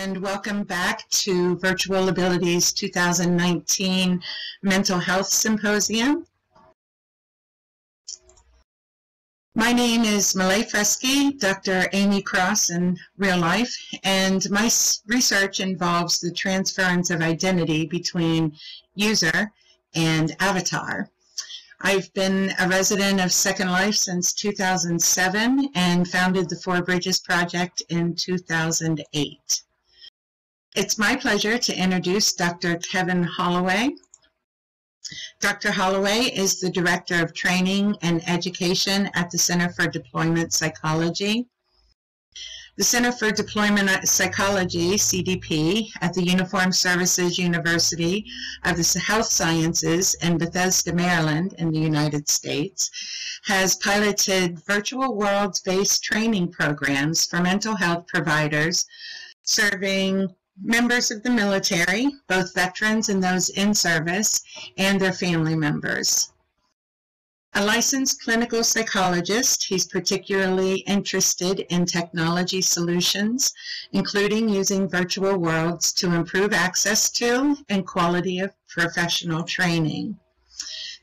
and welcome back to Virtual Abilities 2019 Mental Health Symposium. My name is Malay Fresky, Dr. Amy Cross in real life, and my research involves the transference of identity between user and avatar. I've been a resident of Second Life since 2007 and founded the Four Bridges Project in 2008. It's my pleasure to introduce Dr. Kevin Holloway. Dr. Holloway is the Director of Training and Education at the Center for Deployment Psychology. The Center for Deployment Psychology, CDP, at the Uniformed Services University of the Health Sciences in Bethesda, Maryland, in the United States, has piloted virtual worlds-based training programs for mental health providers serving members of the military, both veterans and those in service, and their family members. A licensed clinical psychologist, he's particularly interested in technology solutions, including using virtual worlds to improve access to and quality of professional training.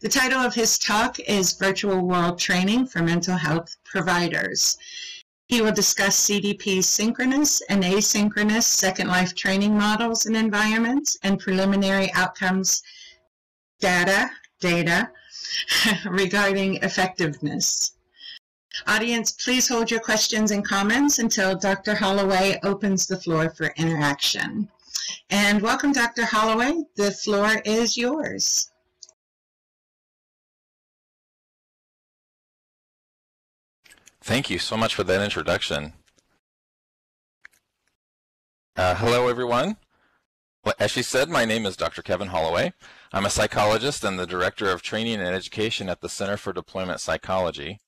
The title of his talk is Virtual World Training for Mental Health Providers. He will discuss CDP's synchronous and asynchronous Second Life training models and environments and preliminary outcomes data regarding effectiveness. Audience, please hold your questions and comments until Dr. Holloway opens the floor for interaction. And welcome, Dr. Holloway. The floor is yours. Thank you so much for that introduction. Hello, everyone. As she said, my name is Dr. Kevin Holloway. I'm a psychologist and the Director of Training and Education at the Center for Deployment Psychology.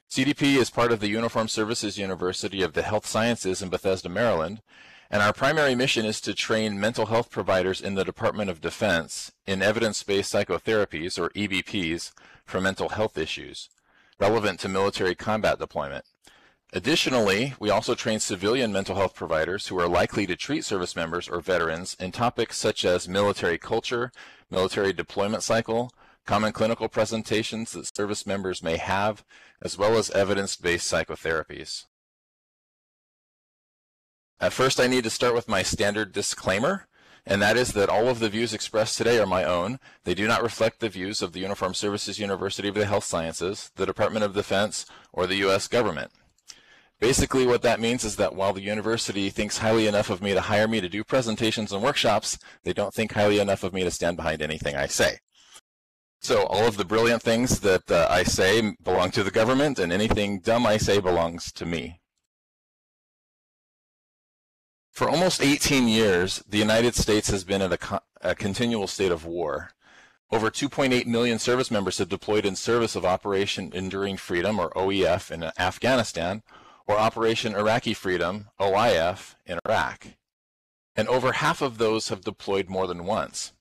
CDP is part of the Uniformed Services University of the Health Sciences in Bethesda, Maryland, and our primary mission is to train mental health providers in the Department of Defense in evidence-based psychotherapies, or EBPs, for mental health issues relevant to military combat deployment. Additionally, we also train civilian mental health providers who are likely to treat service members or veterans in topics such as military culture, military deployment cycle, common clinical presentations that service members may have, as well as evidence-based psychotherapies. At first, I need to start with my standard disclaimer, and that is that all of the views expressed today are my own. They do not reflect the views of the Uniformed Services University of the Health Sciences, the Department of Defense, or the U.S. government. Basically, what that means is that while the university thinks highly enough of me to hire me to do presentations and workshops, they don't think highly enough of me to stand behind anything I say. So all of the brilliant things that I say belong to the government, and anything dumb I say belongs to me. For almost 18 years, the United States has been at a continual state of war. Over 2.8 million service members have deployed in service of Operation Enduring Freedom, or OEF, in Afghanistan, or Operation Iraqi Freedom, OIF, in Iraq. And over half of those have deployed more than once.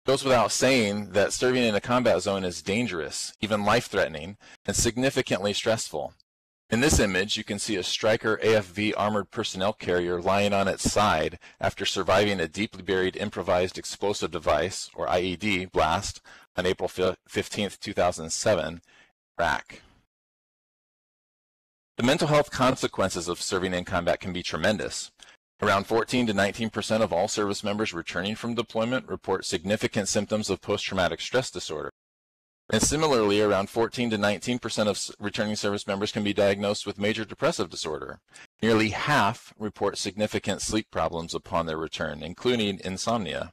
It goes without saying that serving in a combat zone is dangerous, even life-threatening, and significantly stressful. In this image, you can see a Stryker AFV armored personnel carrier lying on its side after surviving a deeply buried improvised explosive device, or IED, blast on April 15, 2007, in Iraq. The mental health consequences of serving in combat can be tremendous. Around 14 to 19% of all service members returning from deployment report significant symptoms of post-traumatic stress disorder. And similarly, around 14 to 19% of returning service members can be diagnosed with major depressive disorder. Nearly half report significant sleep problems upon their return, including insomnia.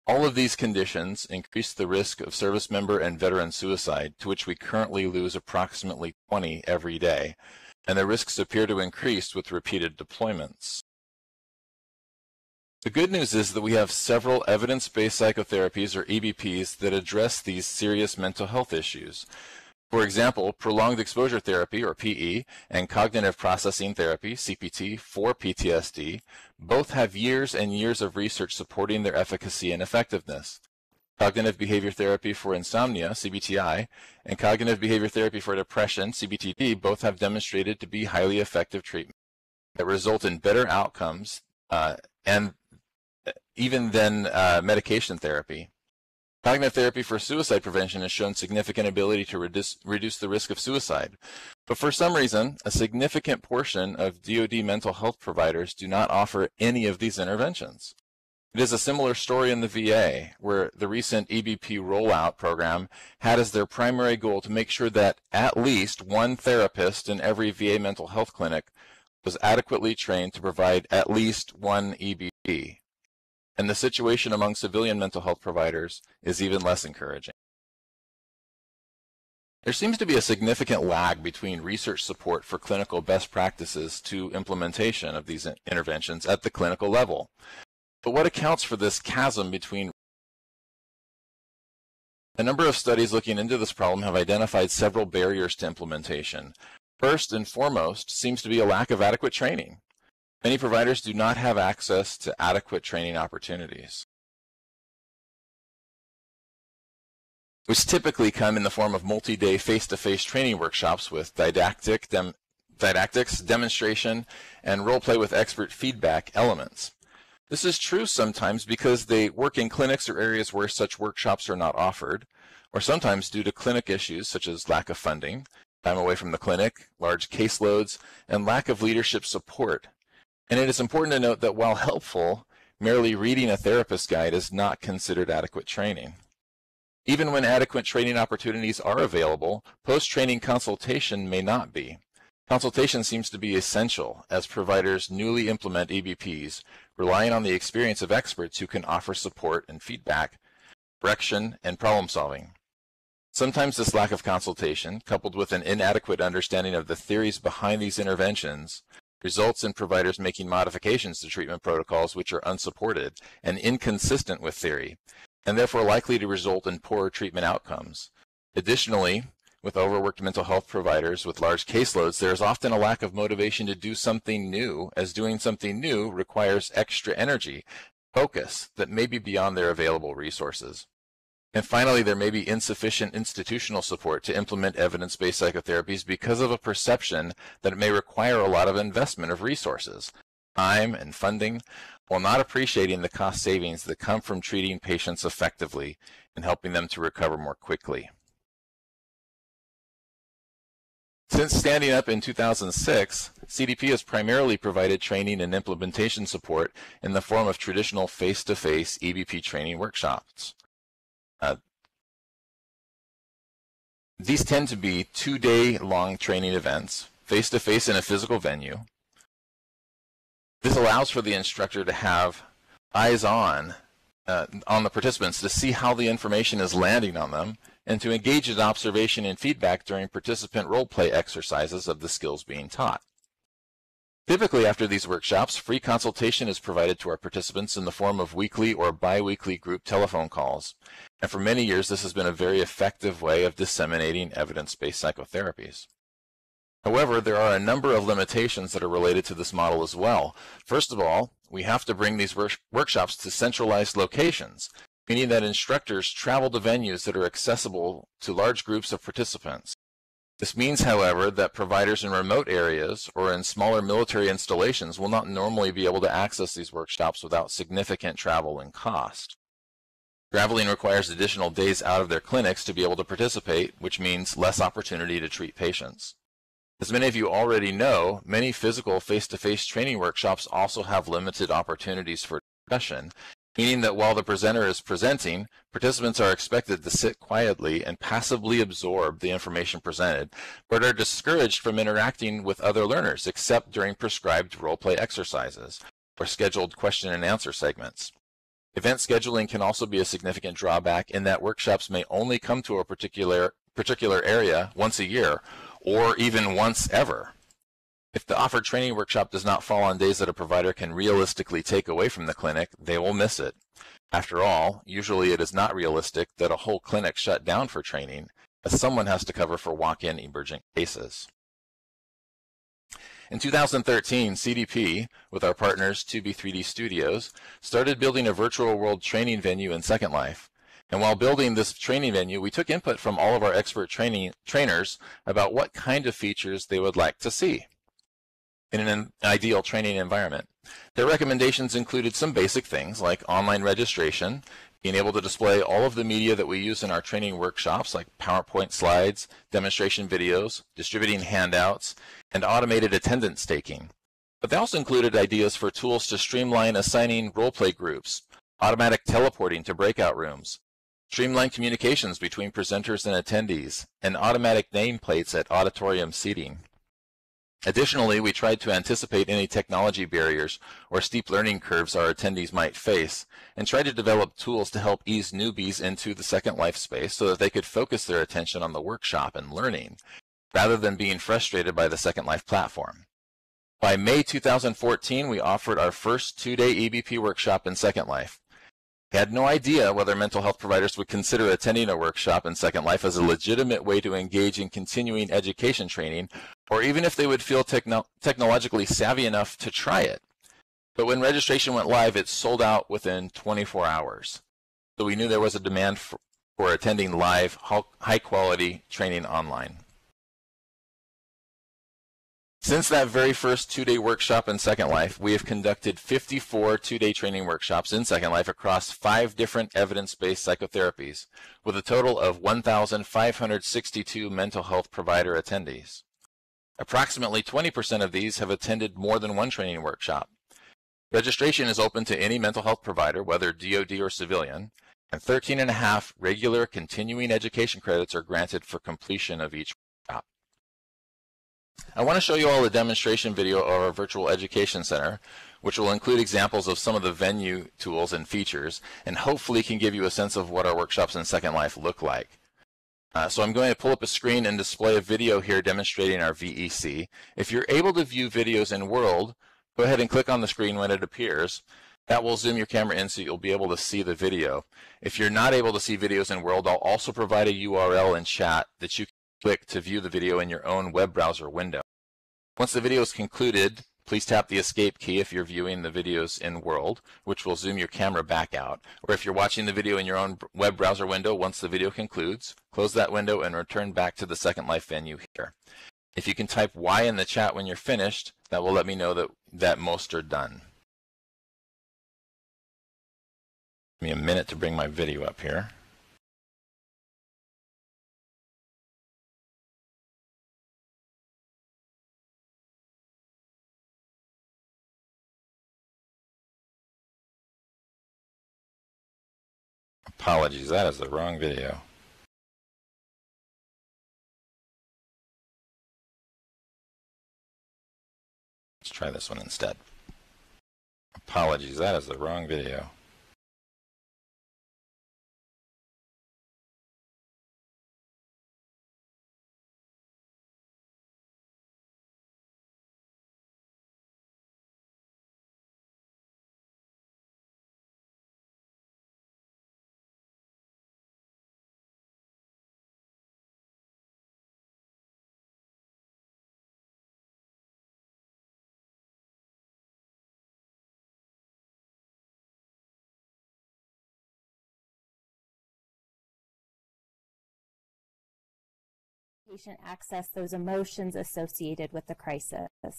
All of these conditions increase the risk of service member and veteran suicide, to which we currently lose approximately 20 every day, and the risks appear to increase with repeated deployments. The good news is that we have several evidence-based psychotherapies, or EBPs, that address these serious mental health issues. For example, prolonged exposure therapy, or PE, and cognitive processing therapy, CPT, for PTSD, both have years and years of research supporting their efficacy and effectiveness. Cognitive behavior therapy for insomnia, CBTI, and cognitive behavior therapy for depression, CBTD, both have demonstrated to be highly effective treatments that result in better outcomes and even then medication therapy. Cognitive therapy for suicide prevention has shown significant ability to reduce the risk of suicide. But for some reason, a significant portion of DoD mental health providers do not offer any of these interventions. It is a similar story in the VA, where the recent EBP rollout program had as their primary goal to make sure that at least one therapist in every VA mental health clinic was adequately trained to provide at least one EBP. And the situation among civilian mental health providers is even less encouraging. There seems to be a significant lag between research support for clinical best practices to implementation of these interventions at the clinical level. But what accounts for this chasm between? A number of studies looking into this problem have identified several barriers to implementation. First and foremost seems to be a lack of adequate training. Many providers do not have access to adequate training opportunities, which typically come in the form of multi-day face-to-face training workshops with didactics, demonstration, and role-play with expert feedback elements. This is true sometimes because they work in clinics or areas where such workshops are not offered, or sometimes due to clinic issues such as lack of funding, time away from the clinic, large caseloads, and lack of leadership support. And it is important to note that while helpful, merely reading a therapist guide is not considered adequate training. Even when adequate training opportunities are available, post-training consultation may not be. Consultation seems to be essential as providers newly implement EBPs, relying on the experience of experts who can offer support and feedback, correction, and problem solving. Sometimes this lack of consultation, coupled with an inadequate understanding of the theories behind these interventions, results in providers making modifications to treatment protocols which are unsupported and inconsistent with theory, and therefore likely to result in poorer treatment outcomes. Additionally, with overworked mental health providers with large caseloads, there is often a lack of motivation to do something new, as doing something new requires extra energy, focus that may be beyond their available resources. And finally, there may be insufficient institutional support to implement evidence-based psychotherapies because of a perception that it may require a lot of investment of resources, time, and funding, while not appreciating the cost savings that come from treating patients effectively and helping them to recover more quickly. Since standing up in 2006, CDP has primarily provided training and implementation support in the form of traditional face-to-face EBP training workshops. These tend to be 2-day-long training events, face-to-face in a physical venue. This allows for the instructor to have eyes on the participants to see how the information is landing on them and to engage in observation and feedback during participant role-play exercises of the skills being taught. Typically, after these workshops, free consultation is provided to our participants in the form of weekly or bi-weekly group telephone calls. And for many years, this has been a very effective way of disseminating evidence-based psychotherapies. However, there are a number of limitations that are related to this model as well. First of all, we have to bring these workshops to centralized locations, meaning that instructors travel to venues that are accessible to large groups of participants. This means, however, that providers in remote areas or in smaller military installations will not normally be able to access these workshops without significant travel and cost. Traveling requires additional days out of their clinics to be able to participate, which means less opportunity to treat patients. As many of you already know, many physical face-to-face training workshops also have limited opportunities for discussion, meaning that while the presenter is presenting, participants are expected to sit quietly and passively absorb the information presented, but are discouraged from interacting with other learners except during prescribed role-play exercises or scheduled question and answer segments. Event scheduling can also be a significant drawback in that workshops may only come to a particular area once a year or even once ever. If the offered training workshop does not fall on days that a provider can realistically take away from the clinic, they will miss it. After all, usually it is not realistic that a whole clinic shut down for training, as someone has to cover for walk-in emergent cases. In 2013, CDP, with our partners 2B3D Studios, started building a virtual world training venue in Second Life. And while building this training venue, we took input from all of our expert trainers about what kind of features they would like to see. in an ideal training environment. Their recommendations included some basic things like online registration, being able to display all of the media that we use in our training workshops like PowerPoint slides, demonstration videos, distributing handouts, and automated attendance taking. But they also included ideas for tools to streamline assigning role-play groups, automatic teleporting to breakout rooms, streamline communications between presenters and attendees, and automatic nameplates at auditorium seating. Additionally, we tried to anticipate any technology barriers or steep learning curves our attendees might face, and tried to develop tools to help ease newbies into the Second Life space so that they could focus their attention on the workshop and learning, rather than being frustrated by the Second Life platform. By May 2014, we offered our first two-day EBP workshop in Second Life. We had no idea whether mental health providers would consider attending a workshop in Second Life as a legitimate way to engage in continuing education training, or even if they would feel technologically savvy enough to try it. But when registration went live, it sold out within 24 hours. So we knew there was a demand for attending live, high-quality training online. Since that very first two-day workshop in Second Life, we have conducted 54 two-day training workshops in Second Life across 5 different evidence-based psychotherapies, with a total of 1,562 mental health provider attendees. Approximately 20% of these have attended more than one training workshop. Registration is open to any mental health provider, whether DoD or civilian, and 13.5 regular continuing education credits are granted for completion of each workshop. I want to show you all a demonstration video of our virtual education center, which will include examples of some of the venue tools and features, and hopefully can give you a sense of what our workshops in Second Life look like. So I'm going to pull up a screen and display a video here demonstrating our VEC. If you're able to view videos in World, go ahead and click on the screen when it appears. That will zoom your camera in so you'll be able to see the video. If you're not able to see videos in World, I'll also provide a URL in chat that you can click to view the video in your own web browser window. Once the video is concluded, please tap the escape key if you're viewing the videos in World, which will zoom your camera back out. Or if you're watching the video in your own web browser window, once the video concludes, close that window and return back to the Second Life venue here. If you can type Y in the chat when you're finished, that will let me know that most are done. Give me a minute to bring my video up here. Apologies, that is the wrong video. Let's try this one instead. Apologies, that is the wrong video. Patient access those emotions associated with the crisis. So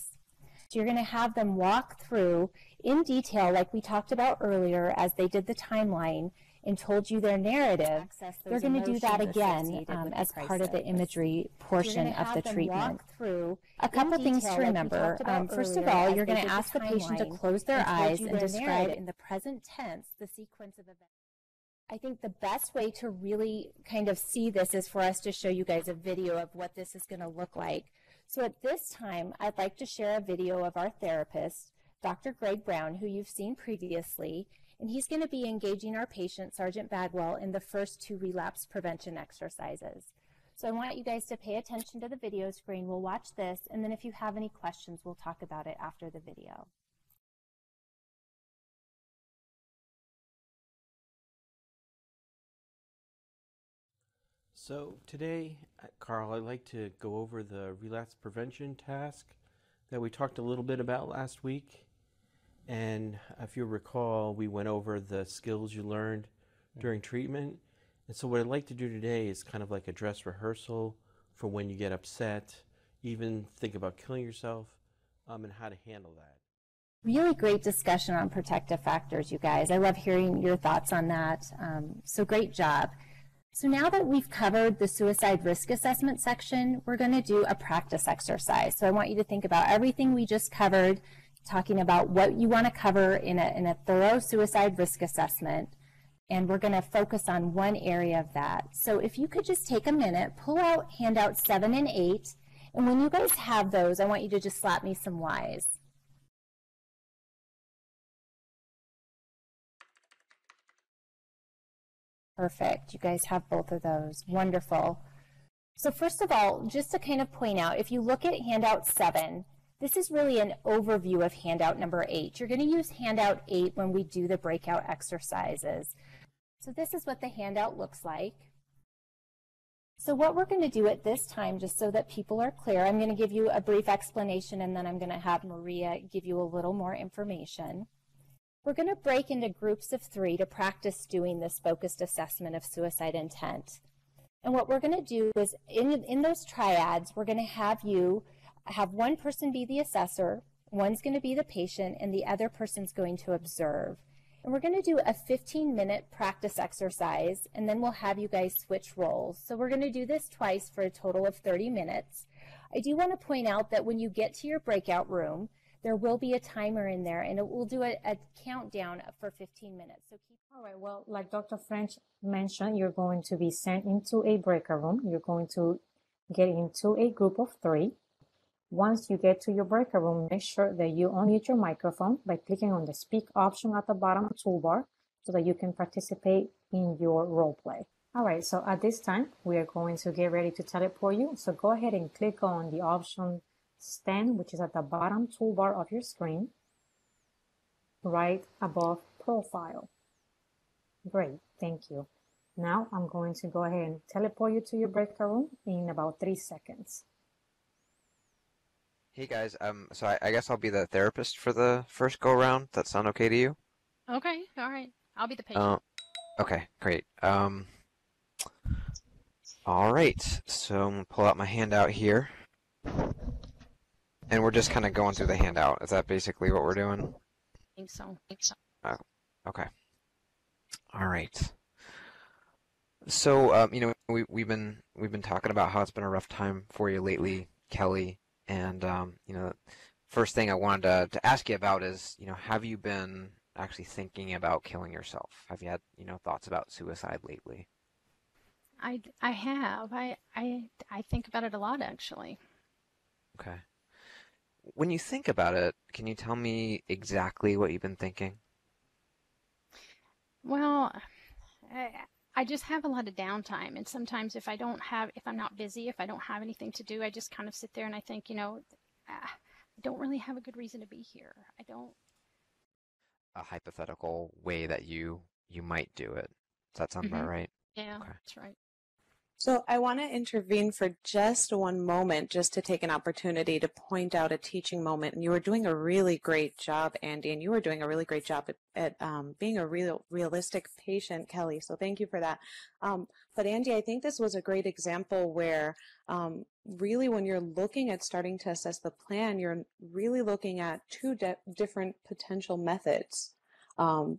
you're going to have them walk through in detail, like we talked about earlier, as they did the timeline and told you their narrative. They're going to do that again as part of the imagery portion of the treatment. A couple things to remember. First of all, you're going to ask the patient to close their eyes and describe in the present tense the sequence of events. I think the best way to really kind of see this is for us to show you guys a video of what this is going to look like. So at this time, I'd like to share a video of our therapist, Dr. Greg Brown, who you've seen previously, and he's going to be engaging our patient, Sergeant Bagwell, in the first 2 relapse prevention exercises. So I want you guys to pay attention to the video screen. We'll watch this, and then if you have any questions, we'll talk about it after the video. So today, Carl, I'd like to go over the relapse prevention task that we talked a little bit about last week. And if you recall, we went over the skills you learned during treatment. And so what I'd like to do today is kind of like a dress rehearsal for when you get upset, even think about killing yourself, and how to handle that. Really great discussion on protective factors, you guys. I love hearing your thoughts on that. So great job. So now that we've covered the suicide risk assessment section, we're going to do a practice exercise. So I want you to think about everything we just covered, talking about what you want to cover in a thorough suicide risk assessment. And we're going to focus on one area of that. So if you could just take a minute, pull out handouts 7 and 8. And when you guys have those, I want you to just slap me some Ys. Perfect. You guys have both of those. Wonderful. So first of all, just to kind of point out, if you look at handout 7, this is really an overview of handout number 8. You're going to use handout 8 when we do the breakout exercises. So this is what the handout looks like. So what we're going to do at this time, just so that people are clear, I'm going to give you a brief explanation and then I'm going to have Maria give you a little more information. We're going to break into groups of 3 to practice doing this focused assessment of suicide intent. And what we're going to do is in those triads, we're going to have one person be the assessor, one's going to be the patient, and the other person's going to observe. And we're going to do a 15-minute practice exercise, and then we'll have you guys switch roles. So we're going to do this twice for a total of 30 minutes. I do want to point out that when you get to your breakout room, there will be a timer in there, and it will do a countdown for 15 minutes. So all right, well, like Dr. French mentioned, you're going to be sent into a breakout room. You're going to get into a group of 3. Once you get to your breakout room, make sure that you unmute your microphone by clicking on the speak option at the bottom toolbar so that you can participate in your role play. All right, so at this time, we are going to get ready to teleport you. So go ahead and click on the option stand, which is at the bottom toolbar of your screen, right above profile. Great, thank you. Now I'm going to go ahead and teleport you to your breakout room in about 3 seconds. Hey guys, so I guess I'll be the therapist for the first go around. That sound okay to you? Okay, all right. I'll be the patient. Okay, great. All right. So I'm gonna pull out my handout here, and we're just kind of going through the handout. Is that basically what we're doing? I think so. Oh, okay. All right. So we've been talking about how it's been a rough time for you lately, Kelly. And, first thing I wanted to ask you about is, have you been actually thinking about killing yourself? Have you had, thoughts about suicide lately? I have. I think about it a lot, actually. Okay. When you think about it, can you tell me exactly what you've been thinking? Well, I just have a lot of downtime. And sometimes if I'm not busy, if I don't have anything to do, I just kind of sit there and I think, I don't really have a good reason to be here. I don't. A hypothetical way that you might do it. Does that sound about right? Yeah, okay. That's right. So I want to intervene for just one moment, just to take an opportunity to point out a teaching moment. And you were doing a really great job, Andy, and you were doing a really great job at being a realistic patient, Kelly. So thank you for that. But Andy, I think this was a great example where really when you're looking at starting to assess the plan, you're really looking at 2 different potential methods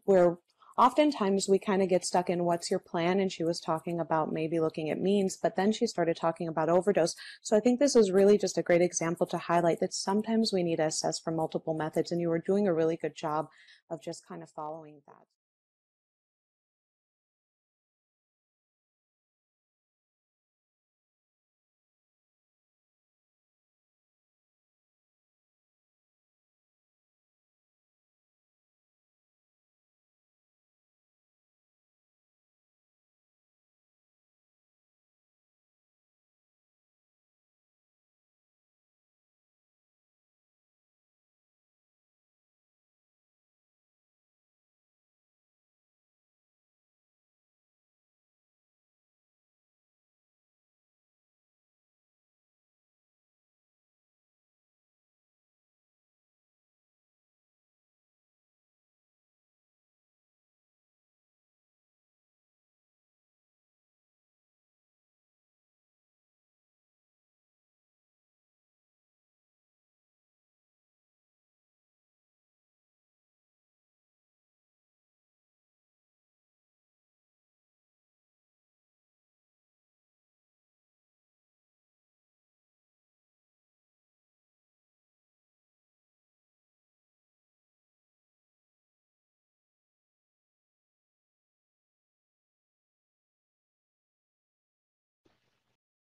where oftentimes we kind of get stuck in what's your plan, and she was talking about maybe looking at means, but then she started talking about overdose. So I think this is really just a great example to highlight that sometimes we need to assess for multiple methods, and you were doing a really good job of just kind of following that.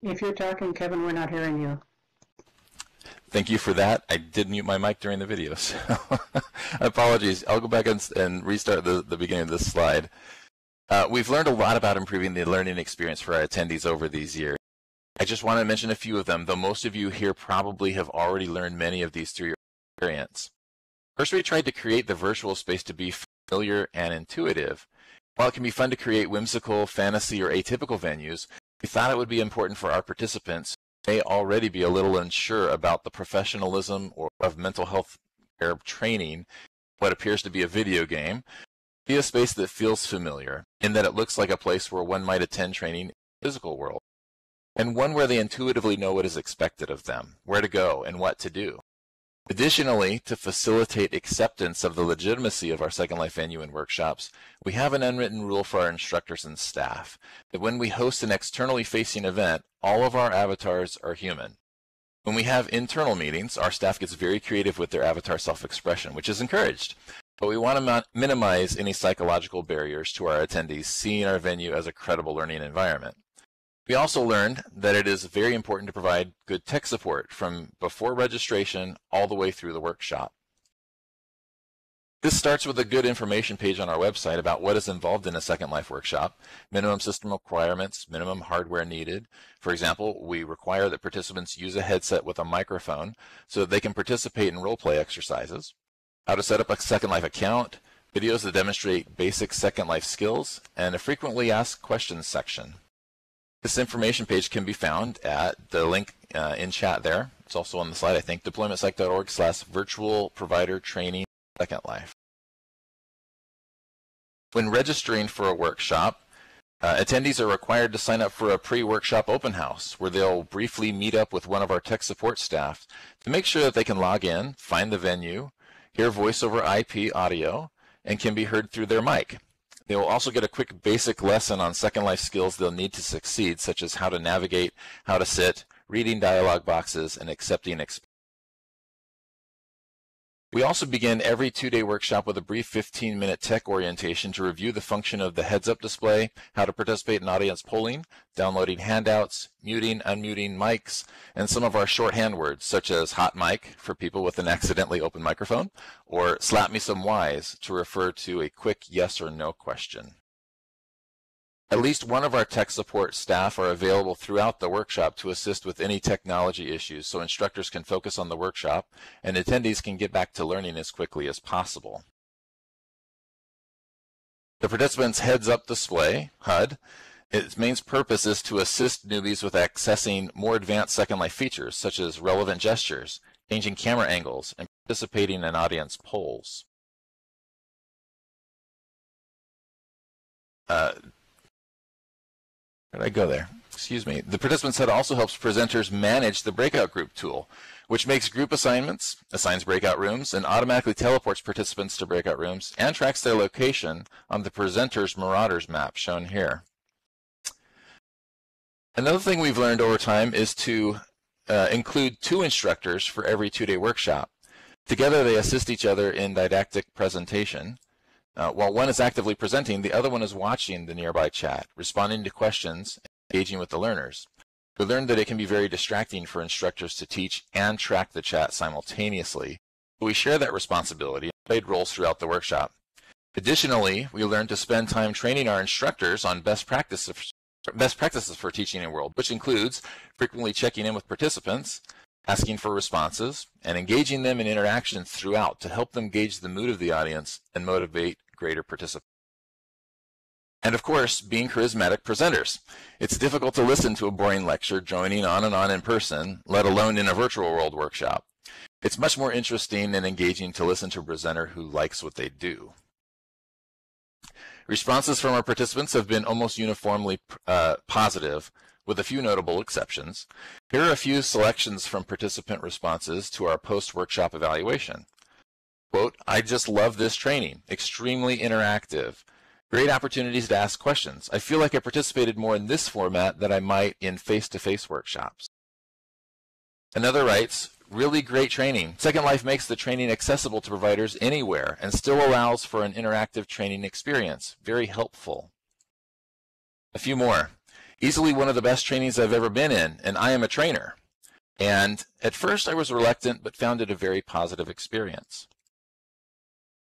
If you're talking, Kevin, we're not hearing you. Thank you for that. I did mute my mic during the video, so apologies. I'll go back and restart the beginning of this slide. We've learned a lot about improving the learning experience for our attendees over these years. I just want to mention a few of them, though most of you here probably have already learned many of these through your experience. First, we tried to create the virtual space to be familiar and intuitive. While it can be fun to create whimsical, fantasy, or atypical venues, we thought it would be important for our participants who may already be a little unsure about the professionalism of mental health care training, what appears to be a video game, be a space that feels familiar, in that it looks like a place where one might attend training in the physical world, and one where they intuitively know what is expected of them, where to go, and what to do. Additionally, to facilitate acceptance of the legitimacy of our Second Life venue and workshops, we have an unwritten rule for our instructors and staff that when we host an externally facing event, all of our avatars are human. When we have internal meetings, our staff gets very creative with their avatar self-expression, which is encouraged. But we want to minimize any psychological barriers to our attendees seeing our venue as a credible learning environment. We also learned that it is very important to provide good tech support from before registration all the way through the workshop. This starts with a good information page on our website about what is involved in a Second Life workshop, minimum system requirements, minimum hardware needed. For example, we require that participants use a headset with a microphone so that they can participate in role-play exercises, how to set up a Second Life account, videos that demonstrate basic Second Life skills, and a frequently asked questions section. This information page can be found at the link in chat there. It's also on the slide, I think, deploymentpsych.org/virtual provider training Second Life. When registering for a workshop, attendees are required to sign up for a pre-workshop open house where they'll briefly meet up with one of our tech support staff to make sure that they can log in, find the venue, hear voice over IP audio, and can be heard through their mic. They will also get a quick basic lesson on Second Life skills they'll need to succeed, such as how to navigate, how to sit, reading dialog boxes, and accepting experience. We also begin every two-day workshop with a brief 15-minute tech orientation to review the function of the heads-up display, how to participate in audience polling, downloading handouts, muting, unmuting mics, and some of our shorthand words, such as hot mic for people with an accidentally open microphone, or slap me some Ys to refer to a quick yes or no question. At least one of our tech support staff are available throughout the workshop to assist with any technology issues so instructors can focus on the workshop and attendees can get back to learning as quickly as possible. The participants' heads-up display, HUD, its main purpose is to assist newbies with accessing more advanced Second Life features such as relevant gestures, changing camera angles, and participating in audience polls. Where did I go there? Excuse me. The Participants HUD also helps presenters manage the breakout group tool, which makes group assignments, assigns breakout rooms, and automatically teleports participants to breakout rooms and tracks their location on the presenter's Marauders map shown here. Another thing we've learned over time is to include 2 instructors for every 2-day workshop. Together they assist each other in didactic presentation. While one is actively presenting, the other one is watching the nearby chat, responding to questions, and engaging with the learners. We learned that it can be very distracting for instructors to teach and track the chat simultaneously. But we share that responsibility and played roles throughout the workshop. Additionally, we learned to spend time training our instructors on best practices for teaching in World, which includes frequently checking in with participants, asking for responses, and engaging them in interactions throughout to help them gauge the mood of the audience and motivate greater participation. And of course, being charismatic presenters. It's difficult to listen to a boring lecture droning on and on in person, let alone in a virtual world workshop. It's much more interesting and engaging to listen to a presenter who likes what they do. Responses from our participants have been almost uniformly positive, with a few notable exceptions. Here are a few selections from participant responses to our post-workshop evaluation. Quote, "I just love this training, extremely interactive. Great opportunities to ask questions. I feel like I participated more in this format than I might in face-to-face workshops." Another writes, "Really great training. Second Life makes the training accessible to providers anywhere and still allows for an interactive training experience. Very helpful." A few more. Easily one of the best trainings I've ever been in, and I am a trainer. And at first I was reluctant, but found it a very positive experience.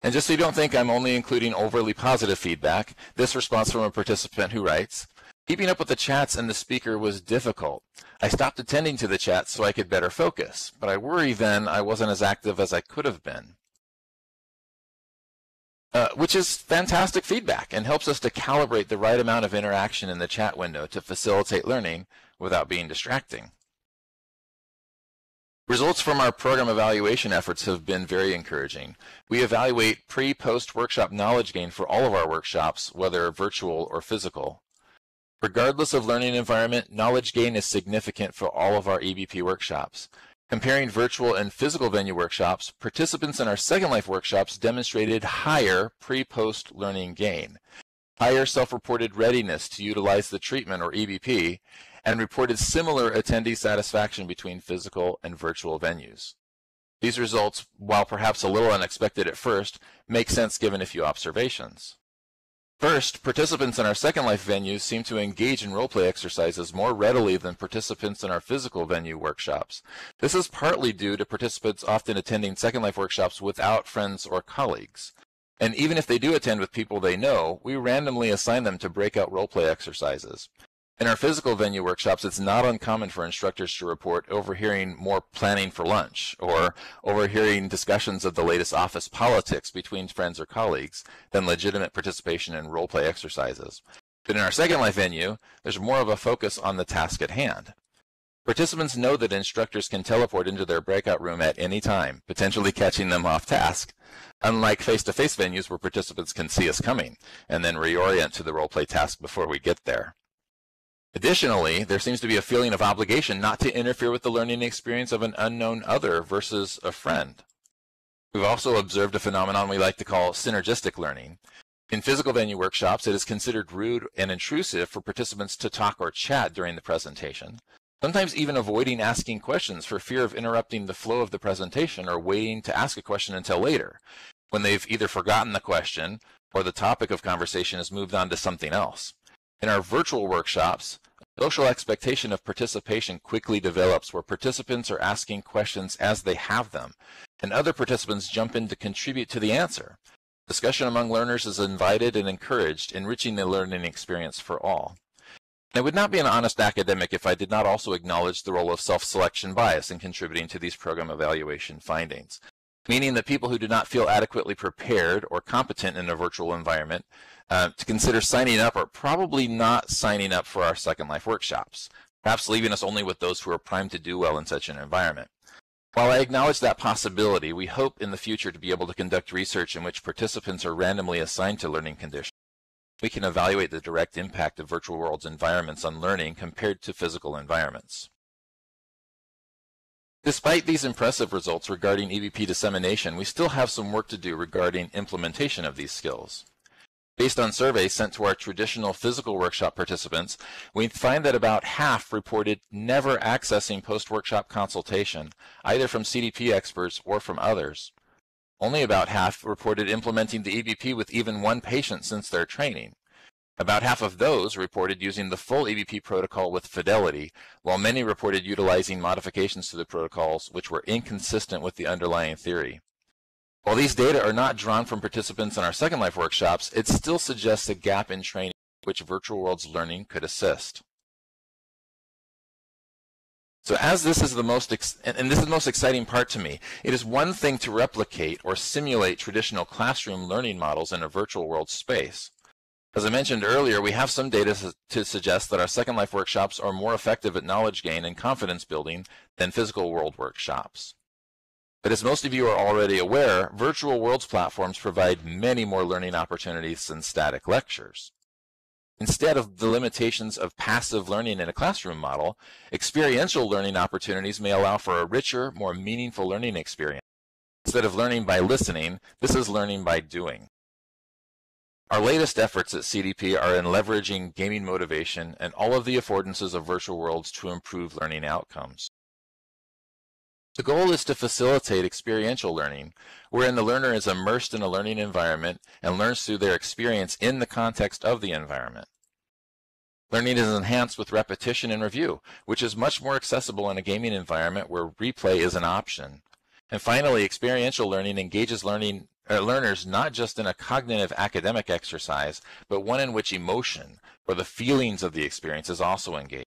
And just so you don't think I'm only including overly positive feedback, this response from a participant who writes, "Keeping up with the chats and the speaker was difficult. I stopped attending to the chats so I could better focus, but I worry then I wasn't as active as I could have been." Which is fantastic feedback and helps us to calibrate the right amount of interaction in the chat window to facilitate learning without being distracting. Results from our program evaluation efforts have been very encouraging. We evaluate pre-post workshop knowledge gain for all of our workshops, whether virtual or physical. Regardless of learning environment, knowledge gain is significant for all of our EBP workshops. Comparing virtual and physical venue workshops, participants in our Second Life workshops demonstrated higher pre-post learning gain, higher self-reported readiness to utilize the treatment or EBP, and reported similar attendee satisfaction between physical and virtual venues. These results, while perhaps a little unexpected at first, make sense given a few observations. First, participants in our Second Life venues seem to engage in role-play exercises more readily than participants in our physical venue workshops. This is partly due to participants often attending Second Life workshops without friends or colleagues. And even if they do attend with people they know, we randomly assign them to breakout role-play exercises. In our physical venue workshops, it's not uncommon for instructors to report overhearing more planning for lunch or overhearing discussions of the latest office politics between friends or colleagues than legitimate participation in role-play exercises. But in our Second Life venue, there's more of a focus on the task at hand. Participants know that instructors can teleport into their breakout room at any time, potentially catching them off task, unlike face-to-face venues where participants can see us coming and then reorient to the role-play task before we get there. Additionally, there seems to be a feeling of obligation not to interfere with the learning experience of an unknown other versus a friend. We've also observed a phenomenon we like to call synergistic learning. In physical venue workshops, it is considered rude and intrusive for participants to talk or chat during the presentation, sometimes even avoiding asking questions for fear of interrupting the flow of the presentation or waiting to ask a question until later, when they've either forgotten the question or the topic of conversation has moved on to something else. In our virtual workshops, a social expectation of participation quickly develops where participants are asking questions as they have them, and other participants jump in to contribute to the answer. Discussion among learners is invited and encouraged, enriching the learning experience for all. I would not be an honest academic if I did not also acknowledge the role of self-selection bias in contributing to these program evaluation findings, meaning that people who do not feel adequately prepared or competent in a virtual environment to consider signing up are probably not signing up for our Second Life workshops, perhaps leaving us only with those who are primed to do well in such an environment. While I acknowledge that possibility, we hope in the future to be able to conduct research in which participants are randomly assigned to learning conditions. We can evaluate the direct impact of virtual worlds environments on learning compared to physical environments. Despite these impressive results regarding EBP dissemination, we still have some work to do regarding implementation of these skills. Based on surveys sent to our traditional physical workshop participants, we find that about half reported never accessing post-workshop consultation, either from CDP experts or from others. Only about half reported implementing the EBP with even one patient since their training. About half of those reported using the full EBP protocol with fidelity, while many reported utilizing modifications to the protocols which were inconsistent with the underlying theory. While these data are not drawn from participants in our Second Life workshops, it still suggests a gap in training which virtual worlds learning could assist. So as this is the most exciting part to me, it is one thing to replicate or simulate traditional classroom learning models in a virtual world space. As I mentioned earlier, we have some data to suggest that our Second Life workshops are more effective at knowledge gain and confidence building than physical world workshops. But as most of you are already aware, virtual worlds platforms provide many more learning opportunities than static lectures. Instead of the limitations of passive learning in a classroom model, experiential learning opportunities may allow for a richer, more meaningful learning experience. Instead of learning by listening, this is learning by doing. Our latest efforts at CDP are in leveraging gaming motivation and all of the affordances of virtual worlds to improve learning outcomes. The goal is to facilitate experiential learning, wherein the learner is immersed in a learning environment and learns through their experience in the context of the environment. Learning is enhanced with repetition and review, which is much more accessible in a gaming environment where replay is an option. And finally, experiential learning engages learners not just in a cognitive academic exercise, but one in which emotion, or the feelings of the experience, is also engaged.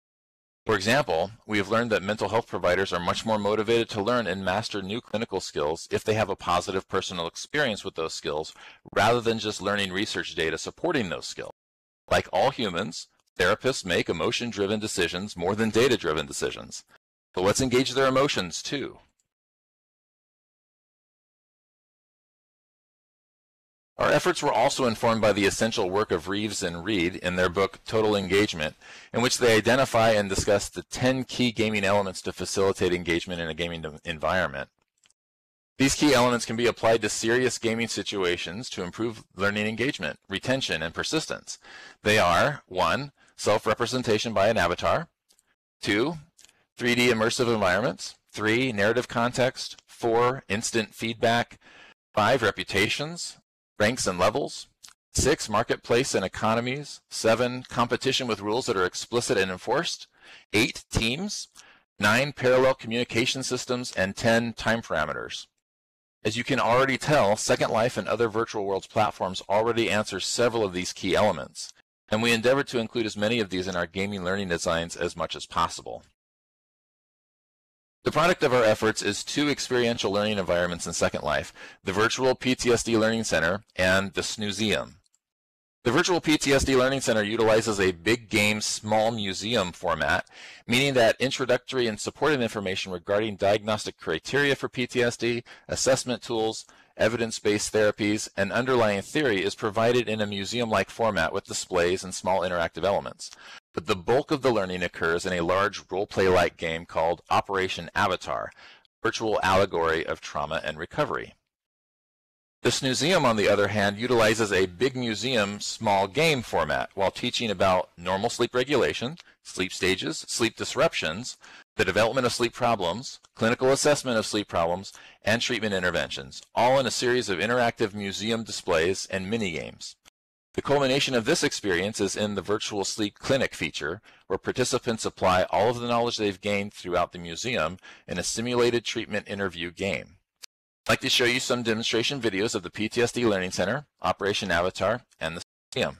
For example, we have learned that mental health providers are much more motivated to learn and master new clinical skills if they have a positive personal experience with those skills, rather than just learning research data supporting those skills. Like all humans, therapists make emotion-driven decisions more than data-driven decisions. But let's engage their emotions too. Our efforts were also informed by the essential work of Reeves and Reed in their book Total Engagement, in which they identify and discuss the 10 key gaming elements to facilitate engagement in a gaming environment. These key elements can be applied to serious gaming situations to improve learning engagement, retention, and persistence. They are 1. Self-representation by an avatar, 2. 3D immersive environments, 3. Narrative context, 4. Instant feedback, 5. Reputations, ranks and levels, 6. Marketplace and economies, 7. Competition with rules that are explicit and enforced, 8. Teams, 9. Parallel communication systems, and 10. Time parameters. As you can already tell, Second Life and other virtual worlds platforms already answer several of these key elements, and we endeavored to include as many of these in our gaming learning designs as much as possible. The product of our efforts is 2 experiential learning environments in Second Life, the Virtual PTSD Learning Center and the Snoozeum. The Virtual PTSD Learning Center utilizes a big game, small museum format, meaning that introductory and supportive information regarding diagnostic criteria for PTSD, assessment tools, evidence-based therapies, and underlying theory is provided in a museum-like format with displays and small interactive elements. But the bulk of the learning occurs in a large role-play-like game called Operation Avatar, virtual allegory of trauma and recovery. The Snoozeum, on the other hand, utilizes a big museum, small game format while teaching about normal sleep regulation, sleep stages, sleep disruptions, the development of sleep problems, clinical assessment of sleep problems, and treatment interventions, all in a series of interactive museum displays and mini-games. The culmination of this experience is in the Virtual Sleep Clinic feature, where participants apply all of the knowledge they've gained throughout the museum in a simulated treatment interview game. I'd like to show you some demonstration videos of the PTSD Learning Center, Operation Avatar, and the museum.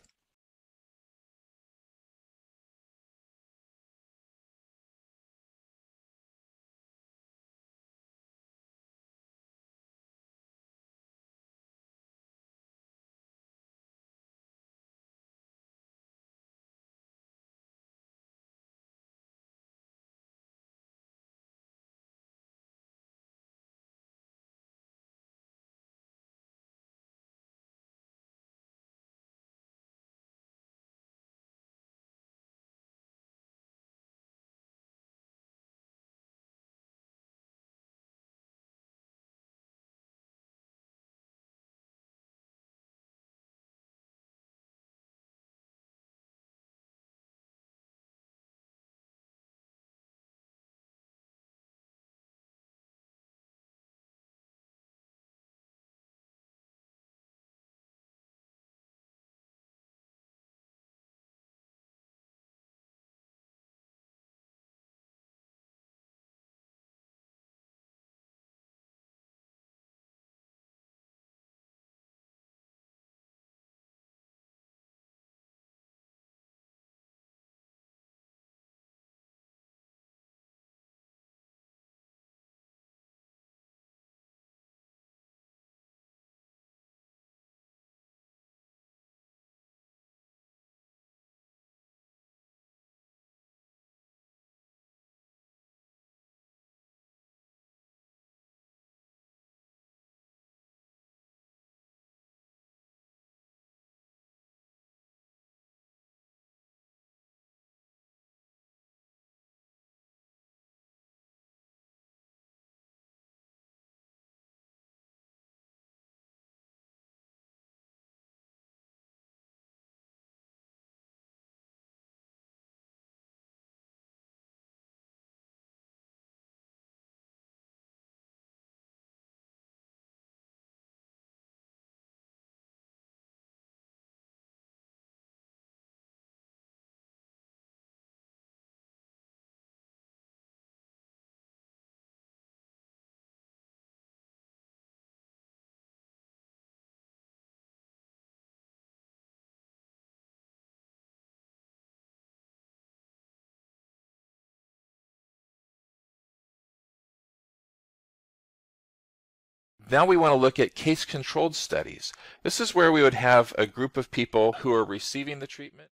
Now we want to look at case-controlled studies. This is where we would have a group of people who are receiving the treatment.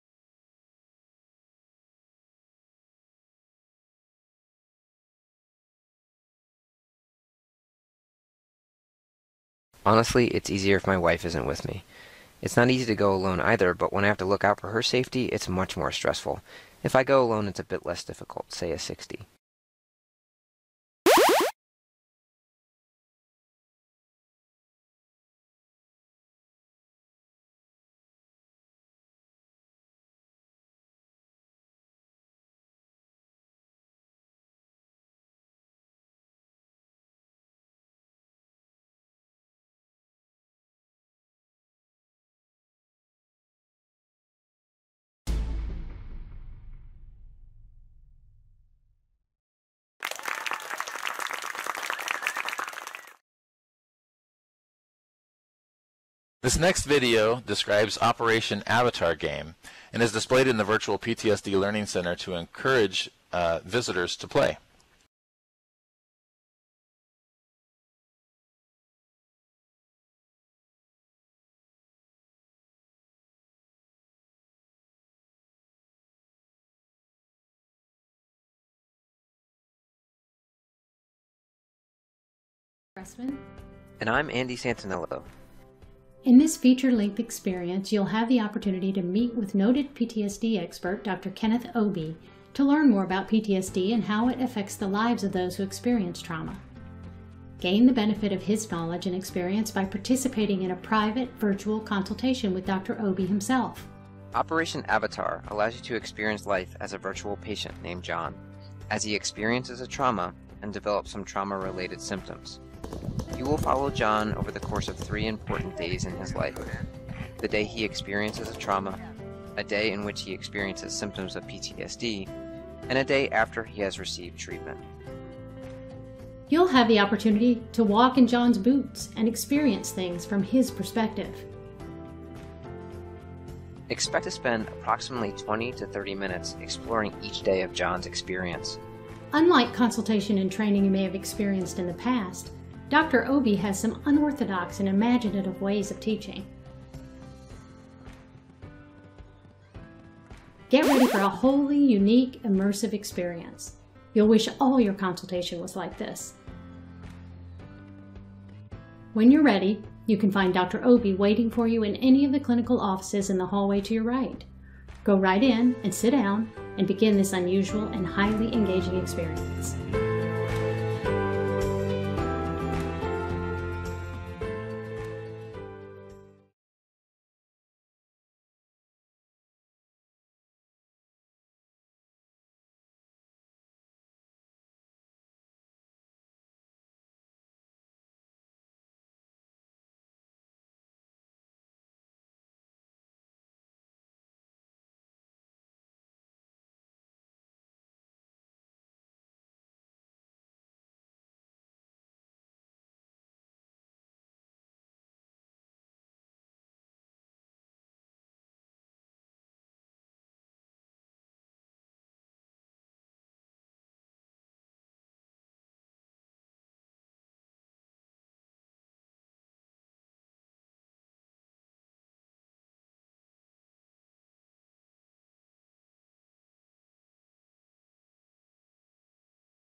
Honestly, it's easier if my wife isn't with me. It's not easy to go alone either, but when I have to look out for her safety, it's much more stressful. If I go alone, it's a bit less difficult, say a 60. This next video describes Operation Avatar Game and is displayed in the virtual PTSD Learning Center to encourage visitors to play. And I'm Andy Santinello. In this feature-length experience, you'll have the opportunity to meet with noted PTSD expert Dr. Kenneth Obie to learn more about PTSD and how it affects the lives of those who experience trauma. Gain the benefit of his knowledge and experience by participating in a private virtual consultation with Dr. Obie himself. Operation Avatar allows you to experience life as a virtual patient named John, as he experiences a trauma and develops some trauma-related symptoms. You will follow John over the course of 3 important days in his life. The day he experiences a trauma, a day in which he experiences symptoms of PTSD, and a day after he has received treatment. You'll have the opportunity to walk in John's boots and experience things from his perspective. Expect to spend approximately 20 to 30 minutes exploring each day of John's experience. Unlike consultation and training you may have experienced in the past, Dr. Obie has some unorthodox and imaginative ways of teaching. Get ready for a wholly unique, immersive experience. You'll wish all your consultation was like this. When you're ready, you can find Dr. Obie waiting for you in any of the clinical offices in the hallway to your right. Go right in and sit down and begin this unusual and highly engaging experience.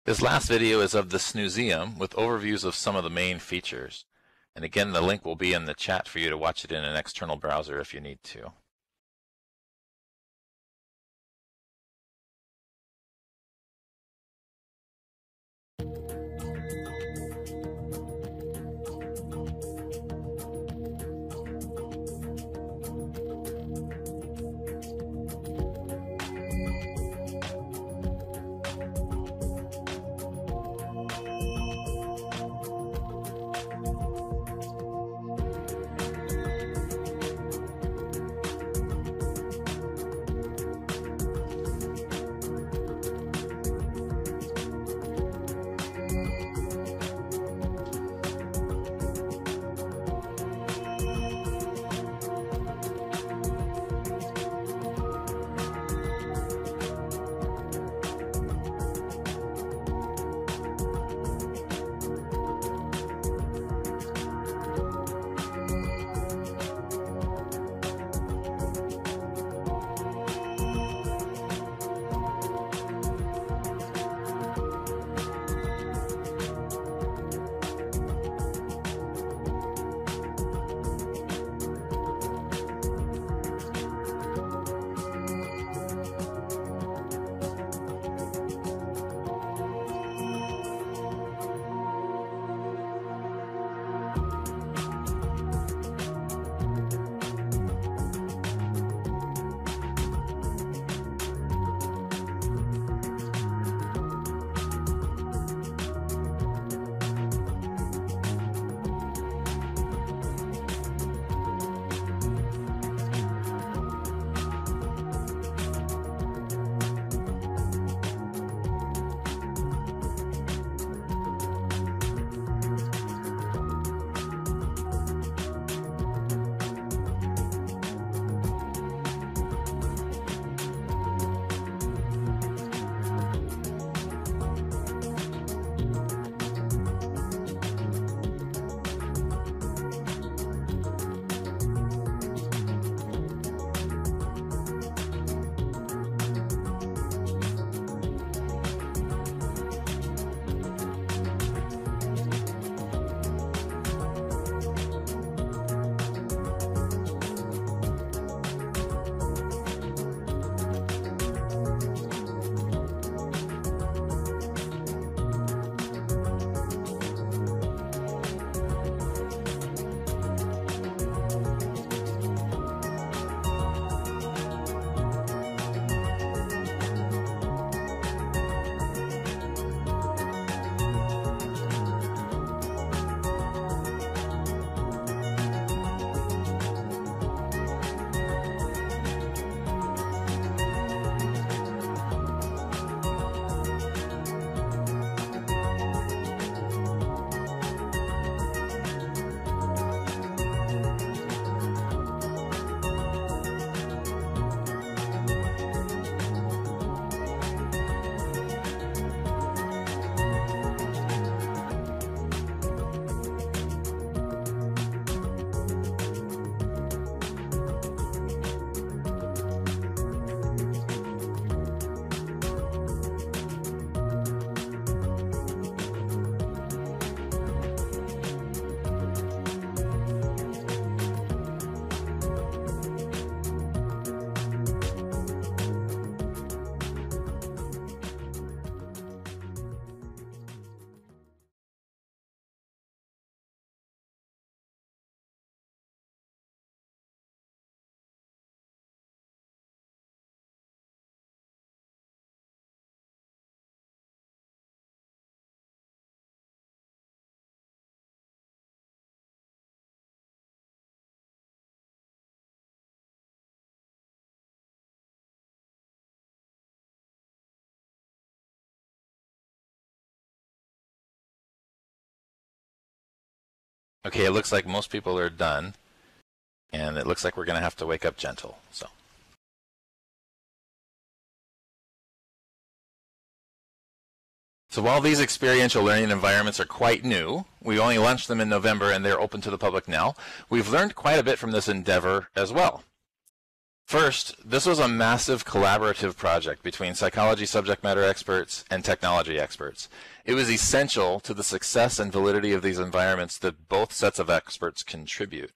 This last video is of the Snoozeum with overviews of some of the main features. And again, the link will be in the chat for you to watch it in an external browser if you need to. Okay, it looks like most people are done, and it looks like we're going to have to wake up gentle. So while these experiential learning environments are quite new, we only launched them in November and they're open to the public now, we've learned quite a bit from this endeavor as well. First, this was a massive collaborative project between psychology subject matter experts and technology experts. It was essential to the success and validity of these environments that both sets of experts contribute.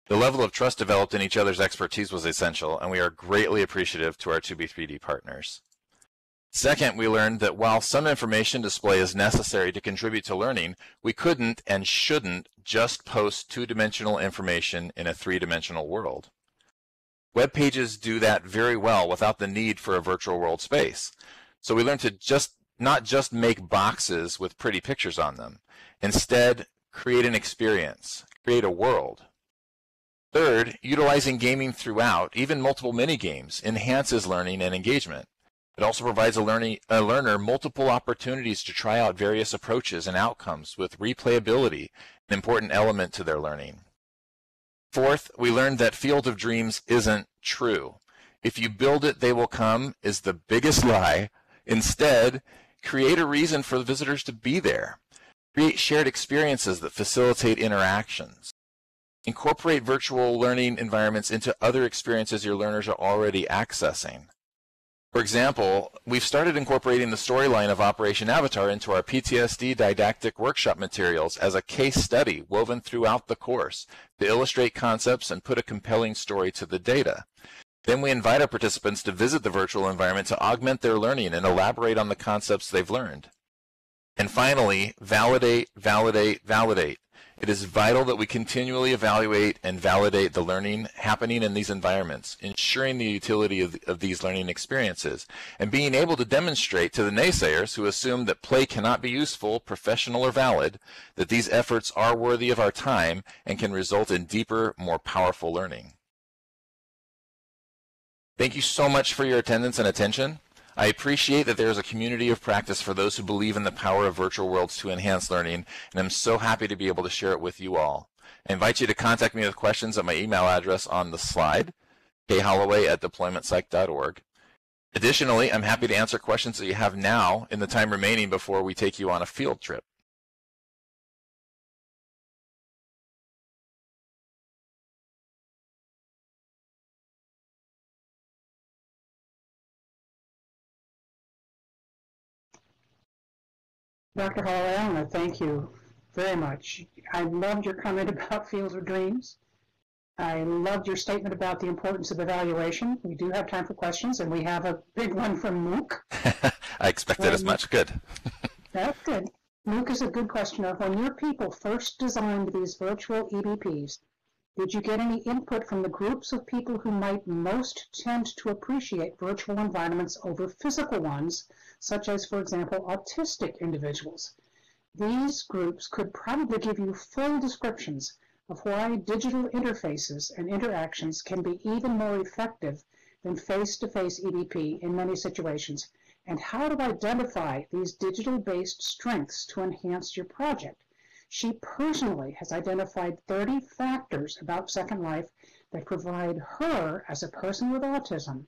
The level of trust developed in each other's expertise was essential, and we are greatly appreciative to our 2B3D partners. Second, we learned that while some information display is necessary to contribute to learning, we couldn't and shouldn't just post two-dimensional information in a three-dimensional world. Web pages do that very well without the need for a virtual world space. So we learned to not just make boxes with pretty pictures on them. Instead, create an experience, create a world. Third, utilizing gaming throughout, even multiple mini-games, enhances learning and engagement. It also provides a learner multiple opportunities to try out various approaches and outcomes with replayability, an important element to their learning. Fourth, we learned that Field of Dreams isn't true. If you build it, they will come is the biggest lie. Instead, create a reason for the visitors to be there. Create shared experiences that facilitate interactions. Incorporate virtual learning environments into other experiences your learners are already accessing. For example, we've started incorporating the storyline of Operation Avatar into our PTSD didactic workshop materials as a case study woven throughout the course to illustrate concepts and put a compelling story to the data. Then we invite our participants to visit the virtual environment to augment their learning and elaborate on the concepts they've learned. And finally, validate, validate, validate. It is vital that we continually evaluate and validate the learning happening in these environments, ensuring the utility of these learning experiences, and being able to demonstrate to the naysayers who assume that play cannot be useful, professional, or valid, that these efforts are worthy of our time and can result in deeper, more powerful learning. Thank you so much for your attendance and attention. I appreciate that there is a community of practice for those who believe in the power of virtual worlds to enhance learning, and I'm so happy to be able to share it with you all. I invite you to contact me with questions at my email address on the slide, kholloway@deploymentpsych.org. Additionally, I'm happy to answer questions that you have now in the time remaining before we take you on a field trip. Dr. Holloway, I want to thank you very much. I loved your comment about Fields of Dreams. I loved your statement about the importance of evaluation. We do have time for questions, and we have a big one from Mook. I expected as much. Good. That's good. Mook is a good questioner. When your people first designed these virtual EBPs, did you get any input from the groups of people who might most tend to appreciate virtual environments over physical ones, such as, for example, autistic individuals? These groups could probably give you full descriptions of why digital interfaces and interactions can be even more effective than face-to-face EBP in many situations, and how to identify these digital-based strengths to enhance your project. She personally has identified 30 factors about Second Life that provide her, as a person with autism,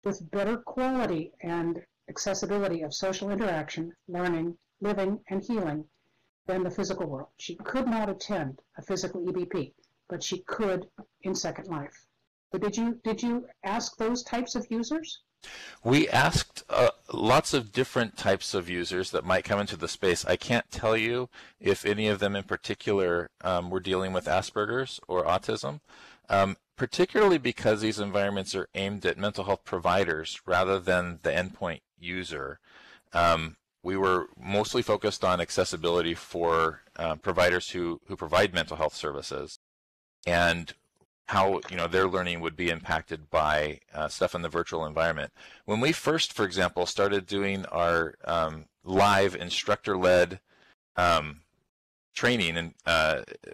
with better quality and accessibility of social interaction, learning, living, and healing than the physical world. She could not attend a physical EBP, but she could in Second Life. So did you ask those types of users? We asked lots of different types of users that might come into the space. I can't tell you if any of them in particular were dealing with Asperger's or autism, particularly because these environments are aimed at mental health providers rather than the endpoint user. We were mostly focused on accessibility for providers who provide mental health services, and how their learning would be impacted by stuff in the virtual environment. When we first, for example, started doing our live instructor-led training and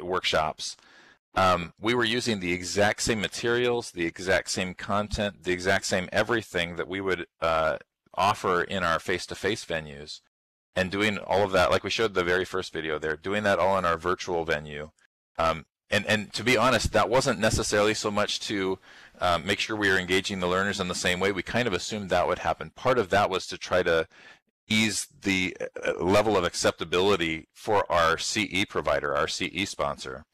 workshops, we were using the exact same materials, the exact same content, the exact same everything that we would offer in our face-to-face venues, and doing all of that, like we showed the very first video there, doing that all in our virtual venue, And to be honest, that wasn't necessarily so much to make sure we were engaging the learners in the same way. We kind of assumed that would happen. Part of that was to try to ease the level of acceptability for our CE provider, our CE sponsor.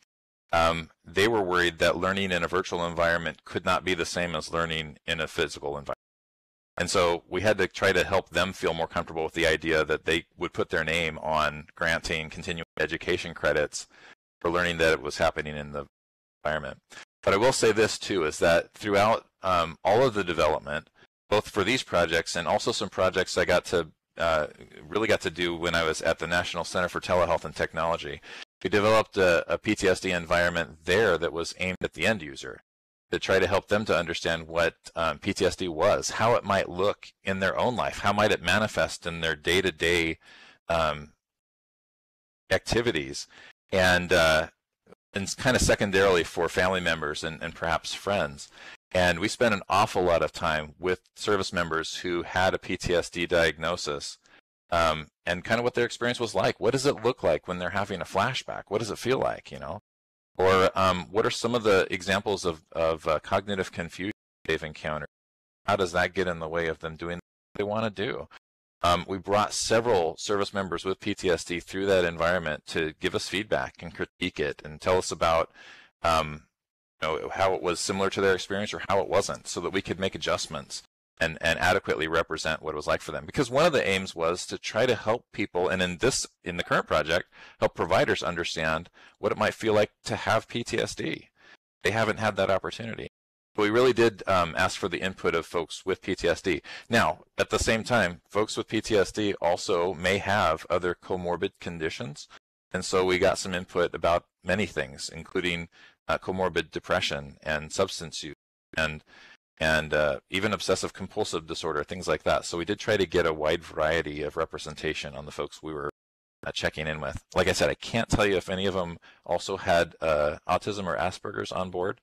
They were worried that learning in a virtual environment could not be the same as learning in a physical environment. And so we had to try to help them feel more comfortable with the idea that they would put their name on granting continuing education credits for learning that it was happening in the environment. But I will say this too, is that throughout all of the development, both for these projects and also some projects I really got to do when I was at the National Center for Telehealth and Technology, we developed a PTSD environment there that was aimed at the end user to try to help them to understand what PTSD was, how it might look in their own life, how might it manifest in their day-to-day activities, and kind of secondarily for family members and perhaps friends. And we spent an awful lot of time with service members who had a PTSD diagnosis and kind of what their experience was like. What does it look like when they're having a flashback? What does it feel like, you know? Or what are some of the examples of cognitive confusion they've encountered? How does that get in the way of them doing what they want to do? We brought several service members with PTSD through that environment to give us feedback and critique it and tell us about you know, how it was similar to their experience or how it wasn't, so that we could make adjustments and adequately represent what it was like for them. Because one of the aims was to try to help people, and in the current project, help providers understand what it might feel like to have PTSD. They haven't had that opportunity. But we really did ask for the input of folks with PTSD. Now, at the same time, folks with PTSD also may have other comorbid conditions. And so we got some input about many things, including comorbid depression and substance use and even obsessive compulsive disorder, things like that. So we did try to get a wide variety of representation on the folks we were checking in with. Like I said, I can't tell you if any of them also had autism or Asperger's on board.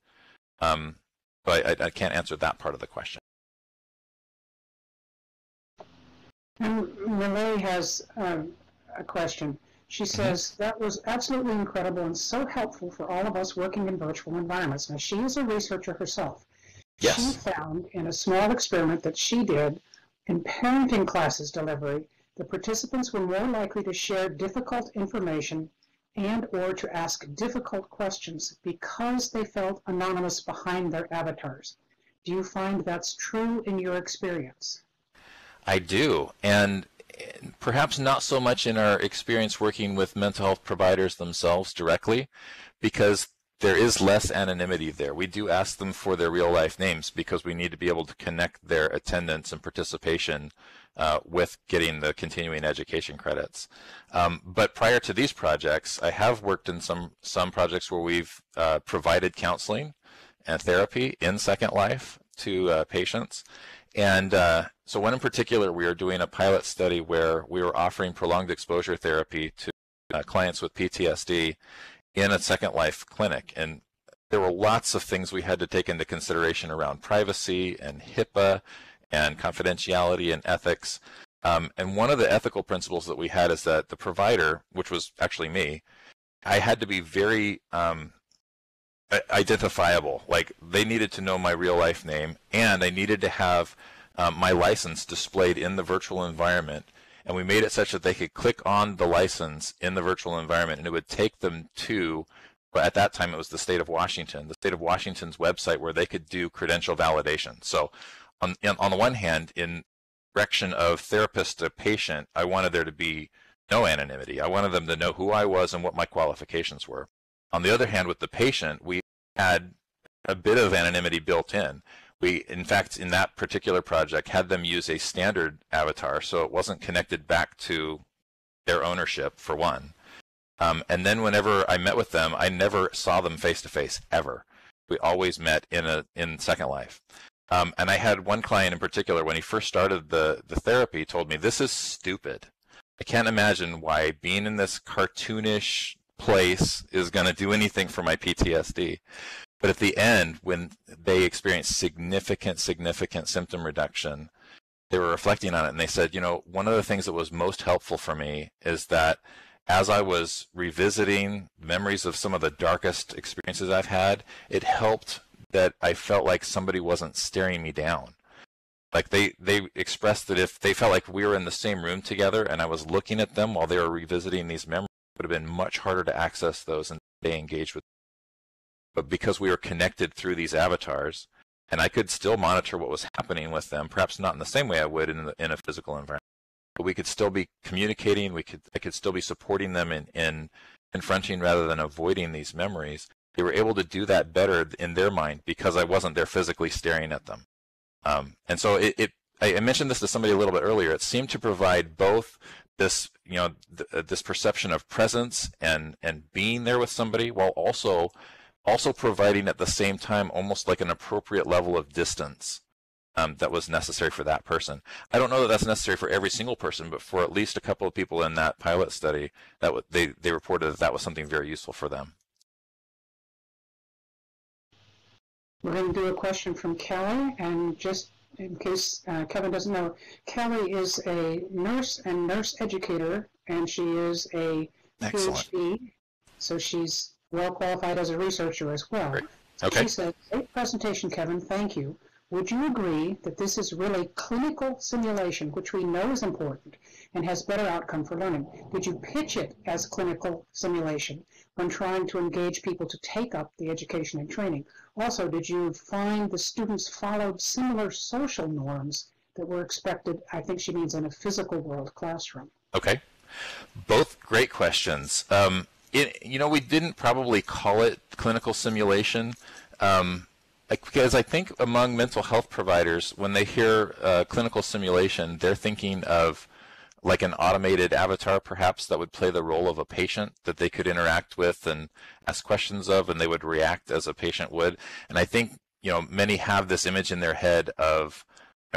But I can't answer that part of the question. And Renee has a question. She says, that was absolutely incredible and so helpful for all of us working in virtual environments. Now, she is a researcher herself. Yes. She found in a small experiment that she did in parenting classes delivery, the participants were more likely to share difficult information and or to ask difficult questions because they felt anonymous behind their avatars. Do you find that's true in your experience? I do, and perhaps not so much in our experience working with mental health providers themselves directly, because there is less anonymity there. We do ask them for their real life names because we need to be able to connect their attendance and participation with getting the continuing education credits. But prior to these projects, I have worked in some projects where we've provided counseling and therapy in Second Life to patients. And so one in particular, we are doing a pilot study where we were offering prolonged exposure therapy to clients with PTSD in a Second Life clinic. And there were lots of things we had to take into consideration around privacy and HIPAA and confidentiality and ethics. And one of the ethical principles that we had is that the provider, which was actually me, I had to be very identifiable. Like, they needed to know my real life name, and I needed to have my license displayed in the virtual environment. And we made it such that they could click on the license in the virtual environment, and it would take them to, at that time it was the state of Washington, the state of Washington's website where they could do credential validation. So on the one hand, in direction of therapist to patient, I wanted there to be no anonymity. I wanted them to know who I was and what my qualifications were. On the other hand, with the patient, we had a bit of anonymity built in. We, in fact, in that particular project, had them use a standard avatar, so it wasn't connected back to their ownership, for one. And then whenever I met with them, I never saw them face-to-face, ever. We always met in Second Life. And I had one client in particular, when he first started the therapy, told me, "This is stupid. I can't imagine why being in this cartoonish place is going to do anything for my PTSD." But at the end, when they experienced significant symptom reduction, they were reflecting on it, and they said, you know, one of the things that was most helpful for me is that as I was revisiting memories of some of the darkest experiences I've had, it helped that I felt like somebody wasn't staring me down. Like they expressed that if they felt like we were in the same room together and I was looking at them while they were revisiting these memories, it would have been much harder to access those and stay engaged with them. But because we were connected through these avatars, and I could still monitor what was happening with them, perhaps not in the same way I would in a physical environment, but we could still be communicating. I could still be supporting them in confronting rather than avoiding these memories. They were able to do that better in their mind because I wasn't there physically staring at them. And so I mentioned this to somebody a little bit earlier. It seemed to provide both this, this perception of presence and being there with somebody, while also providing at the same time almost like an appropriate level of distance that was necessary for that person. I don't know that that's necessary for every single person, but for at least a couple of people in that pilot study, they reported that was something very useful for them. We're going to do a question from Kelly, and just in case Kevin doesn't know, Kelly is a nurse and nurse educator, and she is a PhD, so she's well qualified as a researcher as well. Great. Okay. She said, "Great presentation, Kevin, thank you. Would you agree that this is really clinical simulation, which we know is important and has better outcome for learning? Did you pitch it as clinical simulation when trying to engage people to take up the education and training? Also, did you find the students followed similar social norms that were expected," I think she means in a physical world classroom? Okay. Both great questions. We didn't probably call it clinical simulation. Because I think among mental health providers, when they hear clinical simulation, they're thinking of like an automated avatar, perhaps, that would play the role of a patient that they could interact with and ask questions of, and they would react as a patient would. And I think, many have this image in their head of,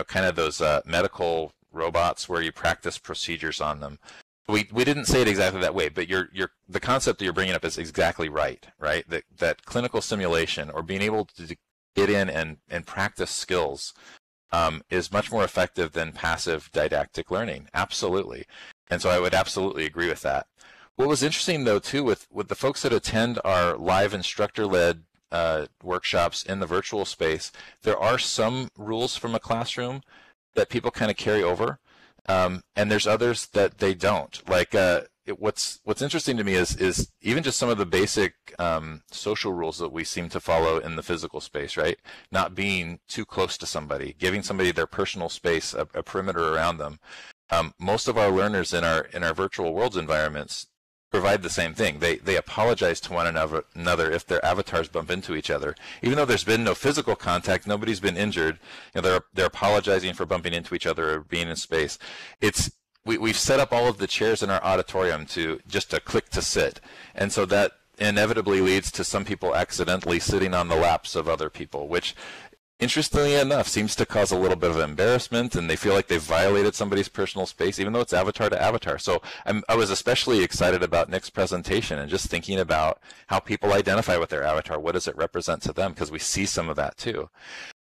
kind of those medical robots where you practice procedures on them. We didn't say it exactly that way, but the concept that you're bringing up is exactly right? That clinical simulation, or being able to get in and practice skills, is much more effective than passive didactic learning. Absolutely. And so I would absolutely agree with that. What was interesting, though, too, with the folks that attend our live instructor-led workshops in the virtual space, there are some rules from a classroom that people kind of carry over, and there's others that they don't. Like, what's interesting to me is even just some of the basic social rules that we seem to follow in the physical space, right? Not being too close to somebody, giving somebody their personal space, a perimeter around them. Most of our learners in our virtual worlds environments provide the same thing. They apologize to one another if their avatars bump into each other. Even though there's been no physical contact, nobody's been injured, they're apologizing for bumping into each other or being in space. We've set up all of the chairs in our auditorium to just a click to sit, and so that inevitably leads to some people accidentally sitting on the laps of other people, which, interestingly enough, seems to cause a little bit of embarrassment, and they feel like they've violated somebody's personal space, even though it's avatar to avatar. So I was especially excited about Nick's presentation and just thinking about how people identify with their avatar. What does it represent to them? Because we see some of that too.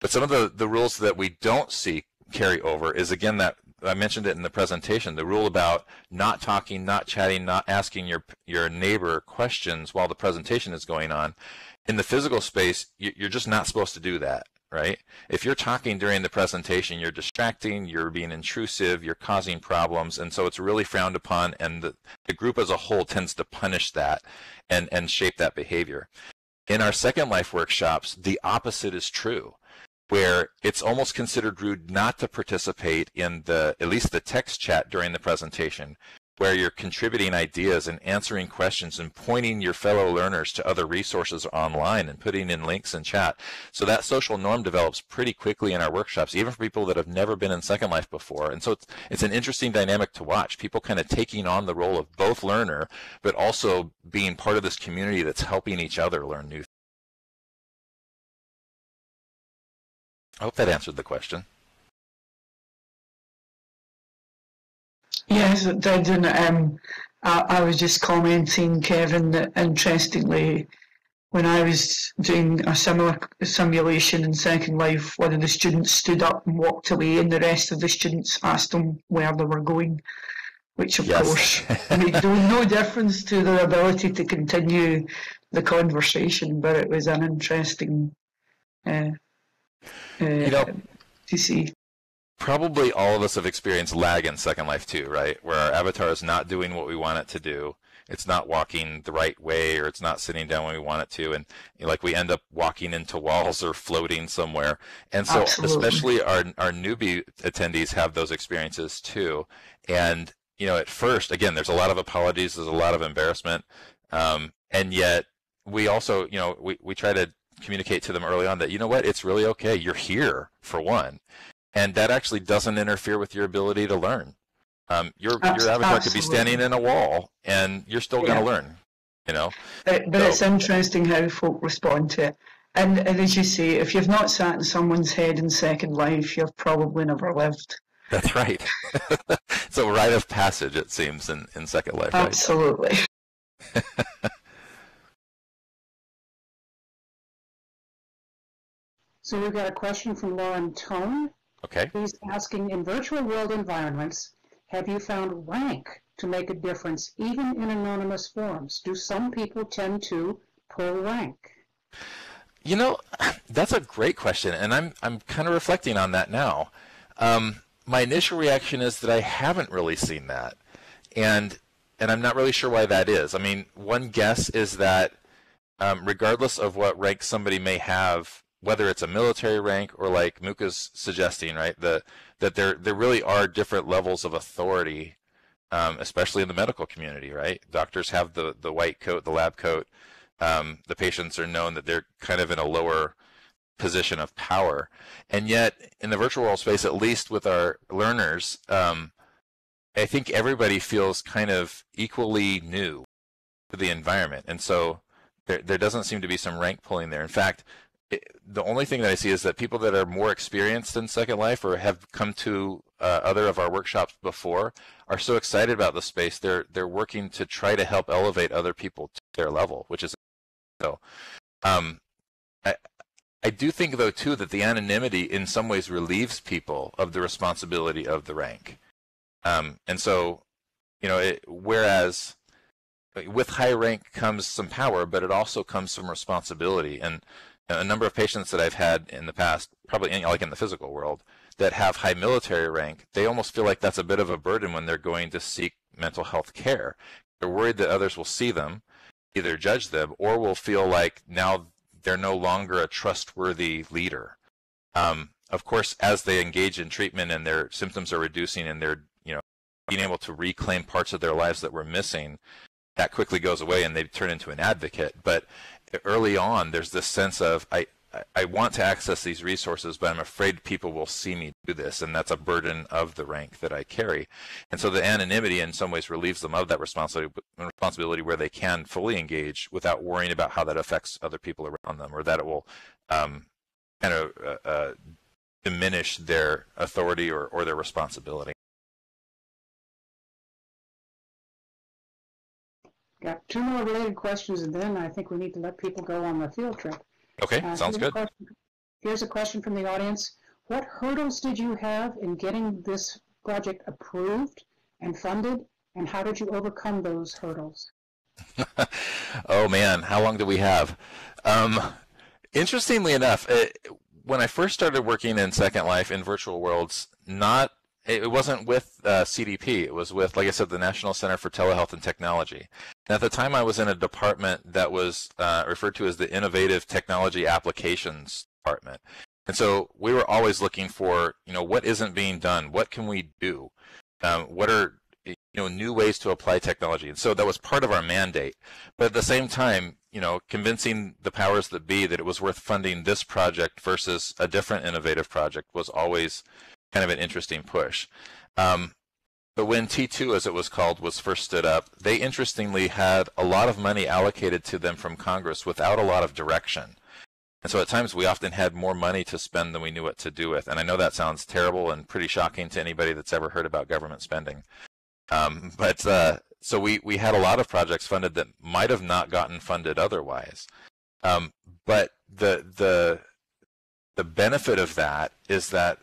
But some of the rules that we don't see carry over is, again, that I mentioned it in the presentation, the rule about not talking, not chatting, not asking your neighbor questions while the presentation is going on. In the physical space, you're just not supposed to do that, right? If you're talking during the presentation, you're distracting, you're being intrusive, you're causing problems, and so it's really frowned upon, and the group as a whole tends to punish that and shape that behavior. In our Second Life workshops, the opposite is true, where it's almost considered rude not to participate in at least the text chat during the presentation, where you're contributing ideas and answering questions and pointing your fellow learners to other resources online and putting in links in chat. So that social norm develops pretty quickly in our workshops, even for people that have never been in Second Life before. And so it's an interesting dynamic to watch, people kind of taking on the role of both learner, but also being part of this community that's helping each other learn new things. I hope that answered the question. Yes, it did, and I was just commenting, Kevin, that interestingly, when I was doing a similar simulation in Second Life, one of the students stood up and walked away, and the rest of the students asked them where they were going. which of Yes. course made no difference to their ability to continue the conversation, but it was an interesting to see. Probably all of us have experienced lag in Second Life too, right? Where our avatar is not doing what we want it to do. It's not walking the right way, or it's not sitting down when we want it to, and like we end up walking into walls or floating somewhere. And so Absolutely. especially our newbie attendees have those experiences too. And at first, again, there's a lot of apologies, there's a lot of embarrassment, and yet we also, we try to communicate to them early on that, it's really okay. You're here, for one. And that actually doesn't interfere with your ability to learn. Your avatar could be standing in a wall, and you're still going to learn. But it's interesting how folk respond to it. And as you say, if you've not sat in someone's head in Second Life, you've probably never lived. That's right. It's a rite of passage, it seems, in Second Life. Right? Absolutely. So we've got a question from Lauren Tone. Okay. He's asking, in virtual world environments, have you found rank to make a difference, even in anonymous forums? Do some people tend to pull rank? That's a great question, and I'm kind of reflecting on that now. My initial reaction is that I haven't really seen that, and I'm not really sure why that is. I mean, one guess is that regardless of what rank somebody may have, whether it's a military rank or like Muka's suggesting, right, that there really are different levels of authority, especially in the medical community, right? Doctors have the white coat, the lab coat. The patients are known that they're kind of in a lower position of power. And yet, in the virtual world space, at least with our learners, I think everybody feels kind of equally new to the environment. And so there doesn't seem to be some rank pulling there. In fact, the only thing that I see is that people that are more experienced in Second Life or have come to other of our workshops before are so excited about the space, they're working to try to help elevate other people to their level, which is so. I do think, though, too, that the anonymity in some ways relieves people of the responsibility of the rank. And so, whereas with high rank comes some power, but it also comes some responsibility. And a number of patients that I've had in the past, probably like in the physical world, that have high military rank, they almost feel like that's a bit of a burden when they're going to seek mental health care. They're worried that others will see them, either judge them, or will feel like now they're no longer a trustworthy leader. Of course, as they engage in treatment and their symptoms are reducing and they're being able to reclaim parts of their lives that were missing, that quickly goes away and they turn into an advocate. But early on, there's this sense of, I want to access these resources, but I'm afraid people will see me do this, and that's a burden of the rank that I carry. And so the anonymity in some ways relieves them of that responsibility where they can fully engage without worrying about how that affects other people around them, or that it will diminish their authority or their responsibility. Got two more related questions, and then I think we need to let people go on the field trip. Okay, sounds good. Here's a question from the audience. What hurdles did you have in getting this project approved and funded, and how did you overcome those hurdles? Oh man, how long do we have? Interestingly enough, when I first started working in Second Life in virtual worlds, it wasn't with CDP. It was with, like I said, the National Center for Telehealth and Technology. And at the time, I was in a department that was referred to as the Innovative Technology Applications Department. And so we were always looking for, what isn't being done? What can we do? What are new ways to apply technology? And so that was part of our mandate. But at the same time, convincing the powers that be that it was worth funding this project versus a different innovative project was always kind of an interesting push. But when T2, as it was called, was first stood up, they interestingly had a lot of money allocated to them from Congress without a lot of direction. And so at times we often had more money to spend than we knew what to do with. And I know that sounds terrible and pretty shocking to anybody that's ever heard about government spending. So we had a lot of projects funded that might have not gotten funded otherwise. But the benefit of that is that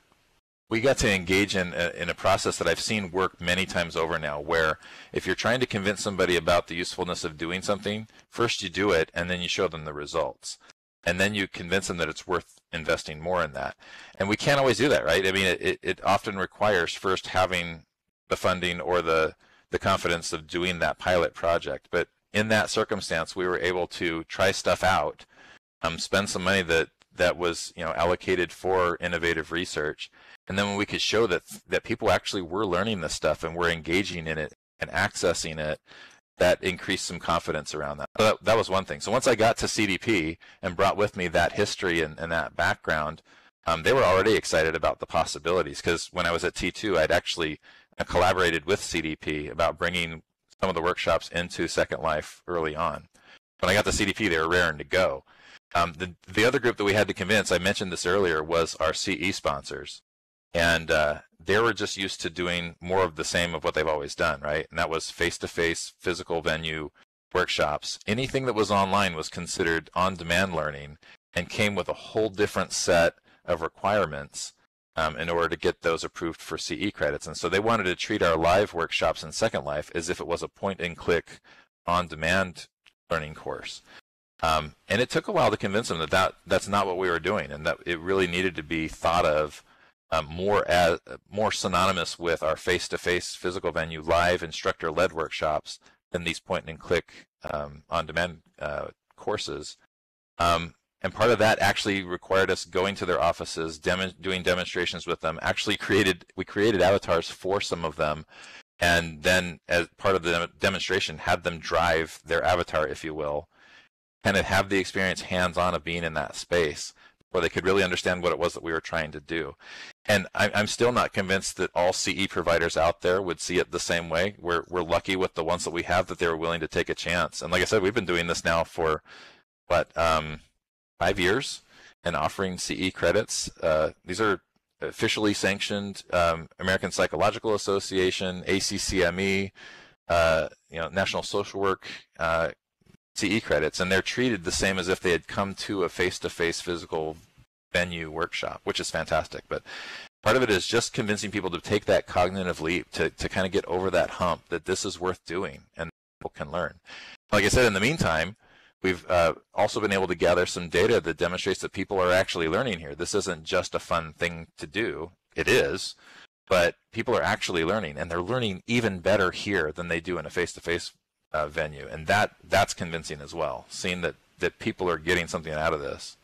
we got to engage in a process that I've seen work many times over now, where if you're trying to convince somebody about the usefulness of doing something, first you do it and then you show them the results. And then you convince them that it's worth investing more in that. And we can't always do that, right? I mean, it often requires first having the funding or the confidence of doing that pilot project. But in that circumstance, we were able to try stuff out, spend some money that was allocated for innovative research. And then when we could show that people actually were learning this stuff and were engaging in it and accessing it, that increased some confidence around that. So that was one thing. So once I got to CDP and brought with me that history and that background, they were already excited about the possibilities, because when I was at T2, I'd actually collaborated with CDP about bringing some of the workshops into Second Life early on. When I got to CDP, they were raring to go. The other group that we had to convince, I mentioned this earlier, was our CE sponsors. And they were just used to doing more of the same of what they've always done, right? And that was face-to-face, physical venue workshops. Anything that was online was considered on-demand learning and came with a whole different set of requirements in order to get those approved for CE credits. And so they wanted to treat our live workshops in Second Life as if it was a point-and-click on-demand learning course. And it took a while to convince them that that's not what we were doing, and that it really needed to be thought of more synonymous with our face-to-face physical venue live instructor-led workshops than these point-and-click on-demand courses. And part of that actually required us going to their offices, doing demonstrations with them. Actually, we created avatars for some of them, and then as part of the demonstration, had them drive their avatar, if you will, kind of have the experience hands-on of being in that space, where they could really understand what it was that we were trying to do. And I'm still not convinced that all CE providers out there would see it the same way. We're lucky with the ones that we have that they were willing to take a chance. And like I said, we've been doing this now for, 5 years and offering CE credits. These are officially sanctioned American Psychological Association, ACCME, National Social Work CE credits, and they're treated the same as if they had come to a face-to-face physical venue workshop, which is fantastic. But part of it is just convincing people to take that cognitive leap, to kind of get over that hump, that this is worth doing and people can learn. Like I said, in the meantime, we've also been able to gather some data that demonstrates that people are actually learning here. This isn't just a fun thing to do. It is, but people are actually learning, and they're learning even better here than they do in a face-to-face venue, and that's convincing as well, seeing that people are getting something out of this.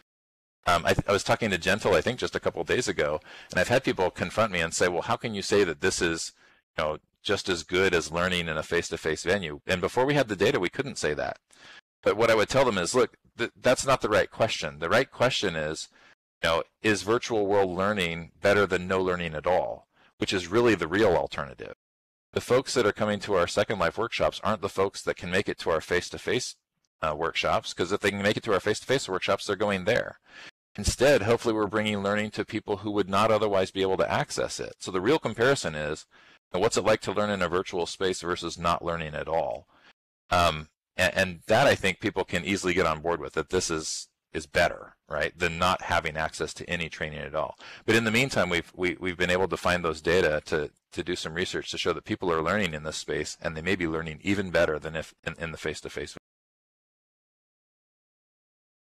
I was talking to Gentle, I think, just a couple of days ago, and I've had people confront me and say, well, how can you say that this is just as good as learning in a face-to-face venue? And before we had the data, we couldn't say that. But what I would tell them is, look, that's not the right question. The right question is, is virtual world learning better than no learning at all, which is really the real alternative. The folks that are coming to our Second Life workshops aren't the folks that can make it to our face-to-face workshops, because if they can make it to our face-to-face workshops, they're going there. Instead, hopefully we're bringing learning to people who would not otherwise be able to access it. So the real comparison is, what's it like to learn in a virtual space versus not learning at all? And that, I think, people can easily get on board with, that this is better, right, than not having access to any training at all. But in the meantime, we've been able to find those data to do some research to show that people are learning in this space, and they may be learning even better than if in the face-to-face.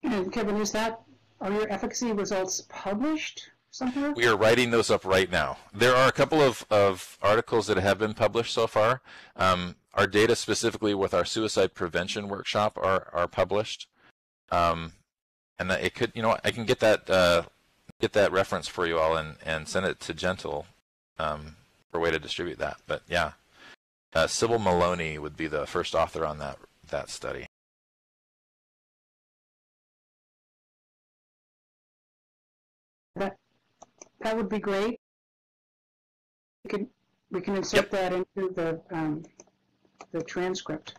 And Kevin, are your efficacy results published somewhere? We are writing those up right now. There are a couple of articles that have been published so far. Our data specifically with our suicide prevention workshop are published. And it could, I can get that reference for you all and send it to Gentle for a way to distribute that. But yeah, Sybil Maloney would be the first author on that study. That would be great. We can insert that into the transcript.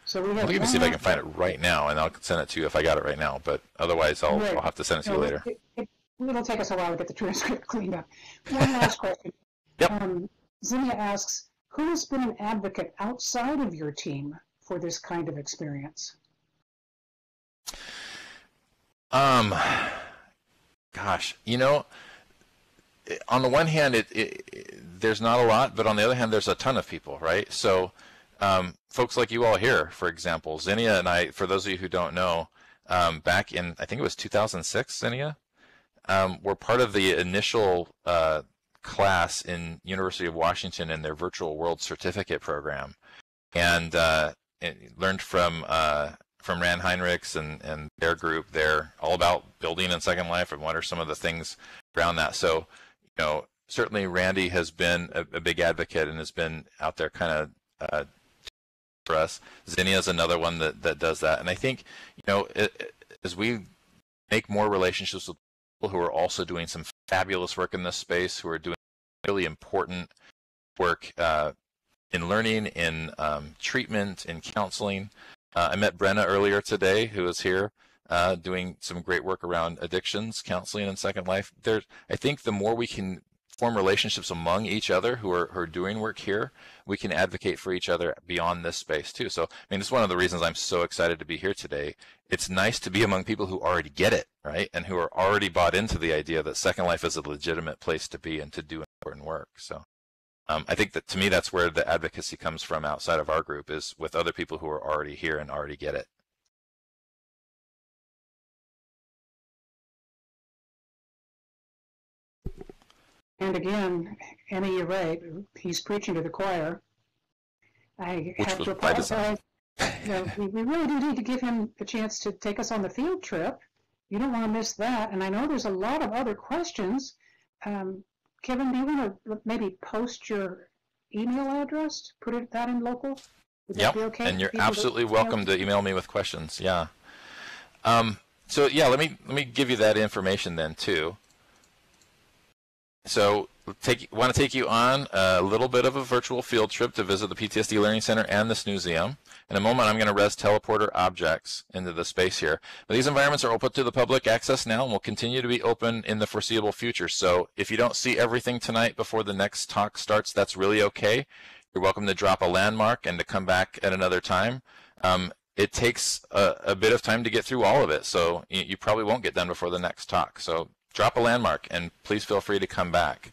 So we have. I'll even see if I can find it right now, and I'll send it to you if I got it right now. But otherwise, I'll have to send it to you later. It'll take us a while to get the transcript cleaned up. One last question. Yep. Zinnia asks, who has been an advocate outside of your team for this kind of experience? Gosh, on the one hand, there's not a lot, but on the other hand, there's a ton of people, right? So folks like you all here, for example, Zinnia and I, for those of you who don't know, back in, I think it was 2006, Zinnia, were part of the initial class in University of Washington in their Virtual World Certificate program, and learned from Rand Heinrichs and their group there all about building in Second Life and what are some of the things around that. So, you know, certainly Randy has been a big advocate and has been out there kind of for us. Zinnia is another one that does that. And I think, you know, as we make more relationships with people who are also doing some fabulous work in this space, who are doing really important work in learning, in treatment, in counseling. I met Brenna earlier today, who is here doing some great work around addictions, counseling, and Second Life. I think the more we can form relationships among each other who are doing work here, we can advocate for each other beyond this space too. So, I mean, it's one of the reasons I'm so excited to be here today. It's nice to be among people who already get it, right? And who are already bought into the idea that Second Life is a legitimate place to be and to do important work. So I think that, to me, that's where the advocacy comes from outside of our group, is with other people who are already here and already get it. And again, Emmy, you're right. He's preaching to the choir. I have to apologize. We really do need to give him a chance to take us on the field trip. You don't want to miss that. And I know there's a lot of other questions. Kevin, do you want to maybe post your email address? Put that in local? Would that be okay? And you're absolutely welcome to email me with questions. Yeah. So yeah, let me give you that information then too. So want to take you on a little bit of a virtual field trip to visit the PTSD Learning Center and this museum. In a moment, I'm going to res teleporter objects into the space here. But these environments are open to the public access now and will continue to be open in the foreseeable future. So if you don't see everything tonight before the next talk starts, that's really okay. You're welcome to drop a landmark and to come back at another time. It takes a bit of time to get through all of it, so you probably won't get done before the next talk. So drop a landmark, and please feel free to come back.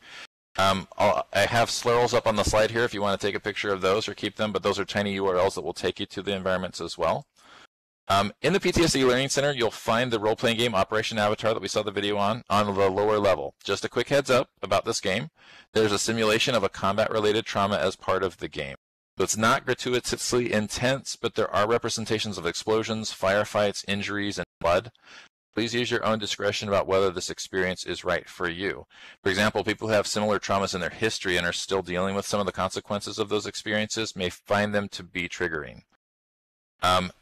I have slurls up on the slide here if you want to take a picture of those or keep them, but those are tiny URLs that will take you to the environments as well. In the PTSD Learning Center, you'll find the role-playing game Operation Avatar that we saw the video on the lower level. Just a quick heads up about this game. There's a simulation of a combat-related trauma as part of the game. So it's not gratuitously intense, but there are representations of explosions, firefights, injuries, and blood. Please use your own discretion about whether this experience is right for you. For example, people who have similar traumas in their history and are still dealing with some of the consequences of those experiences may find them to be triggering.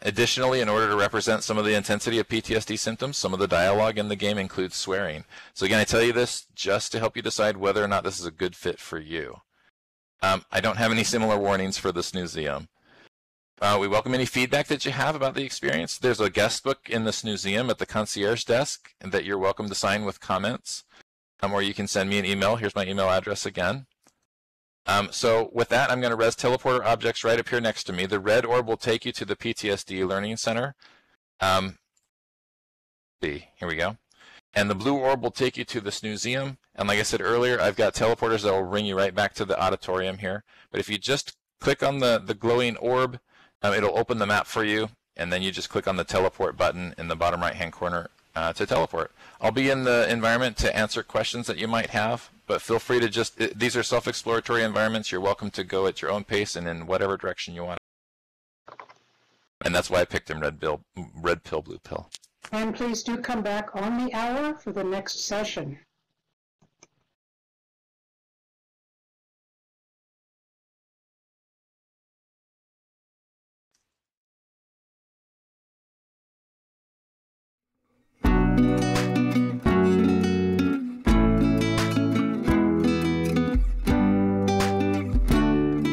Additionally, in order to represent some of the intensity of PTSD symptoms, some of the dialogue in the game includes swearing. So again, I tell you this just to help you decide whether or not this is a good fit for you. I don't have any similar warnings for this museum. We welcome any feedback that you have about the experience. There's a guest book in this museum at the concierge desk that you're welcome to sign with comments, or you can send me an email. Here's my email address again. So with that, I'm going to res teleporter objects right up here next to me. The red orb will take you to the PTSD Learning Center. Here we go. And the blue orb will take you to this museum. And like I said earlier, I've got teleporters that will bring you right back to the auditorium here. But if you just click on the glowing orb, it'll open the map for you, and then you just click on the teleport button in the bottom right-hand corner to teleport. I'll be in the environment to answer questions that you might have, but feel free to these are self-exploratory environments. You're welcome to go at your own pace and in whatever direction you want. And that's why I picked them red pill, blue pill. And please do come back on the hour for the next session.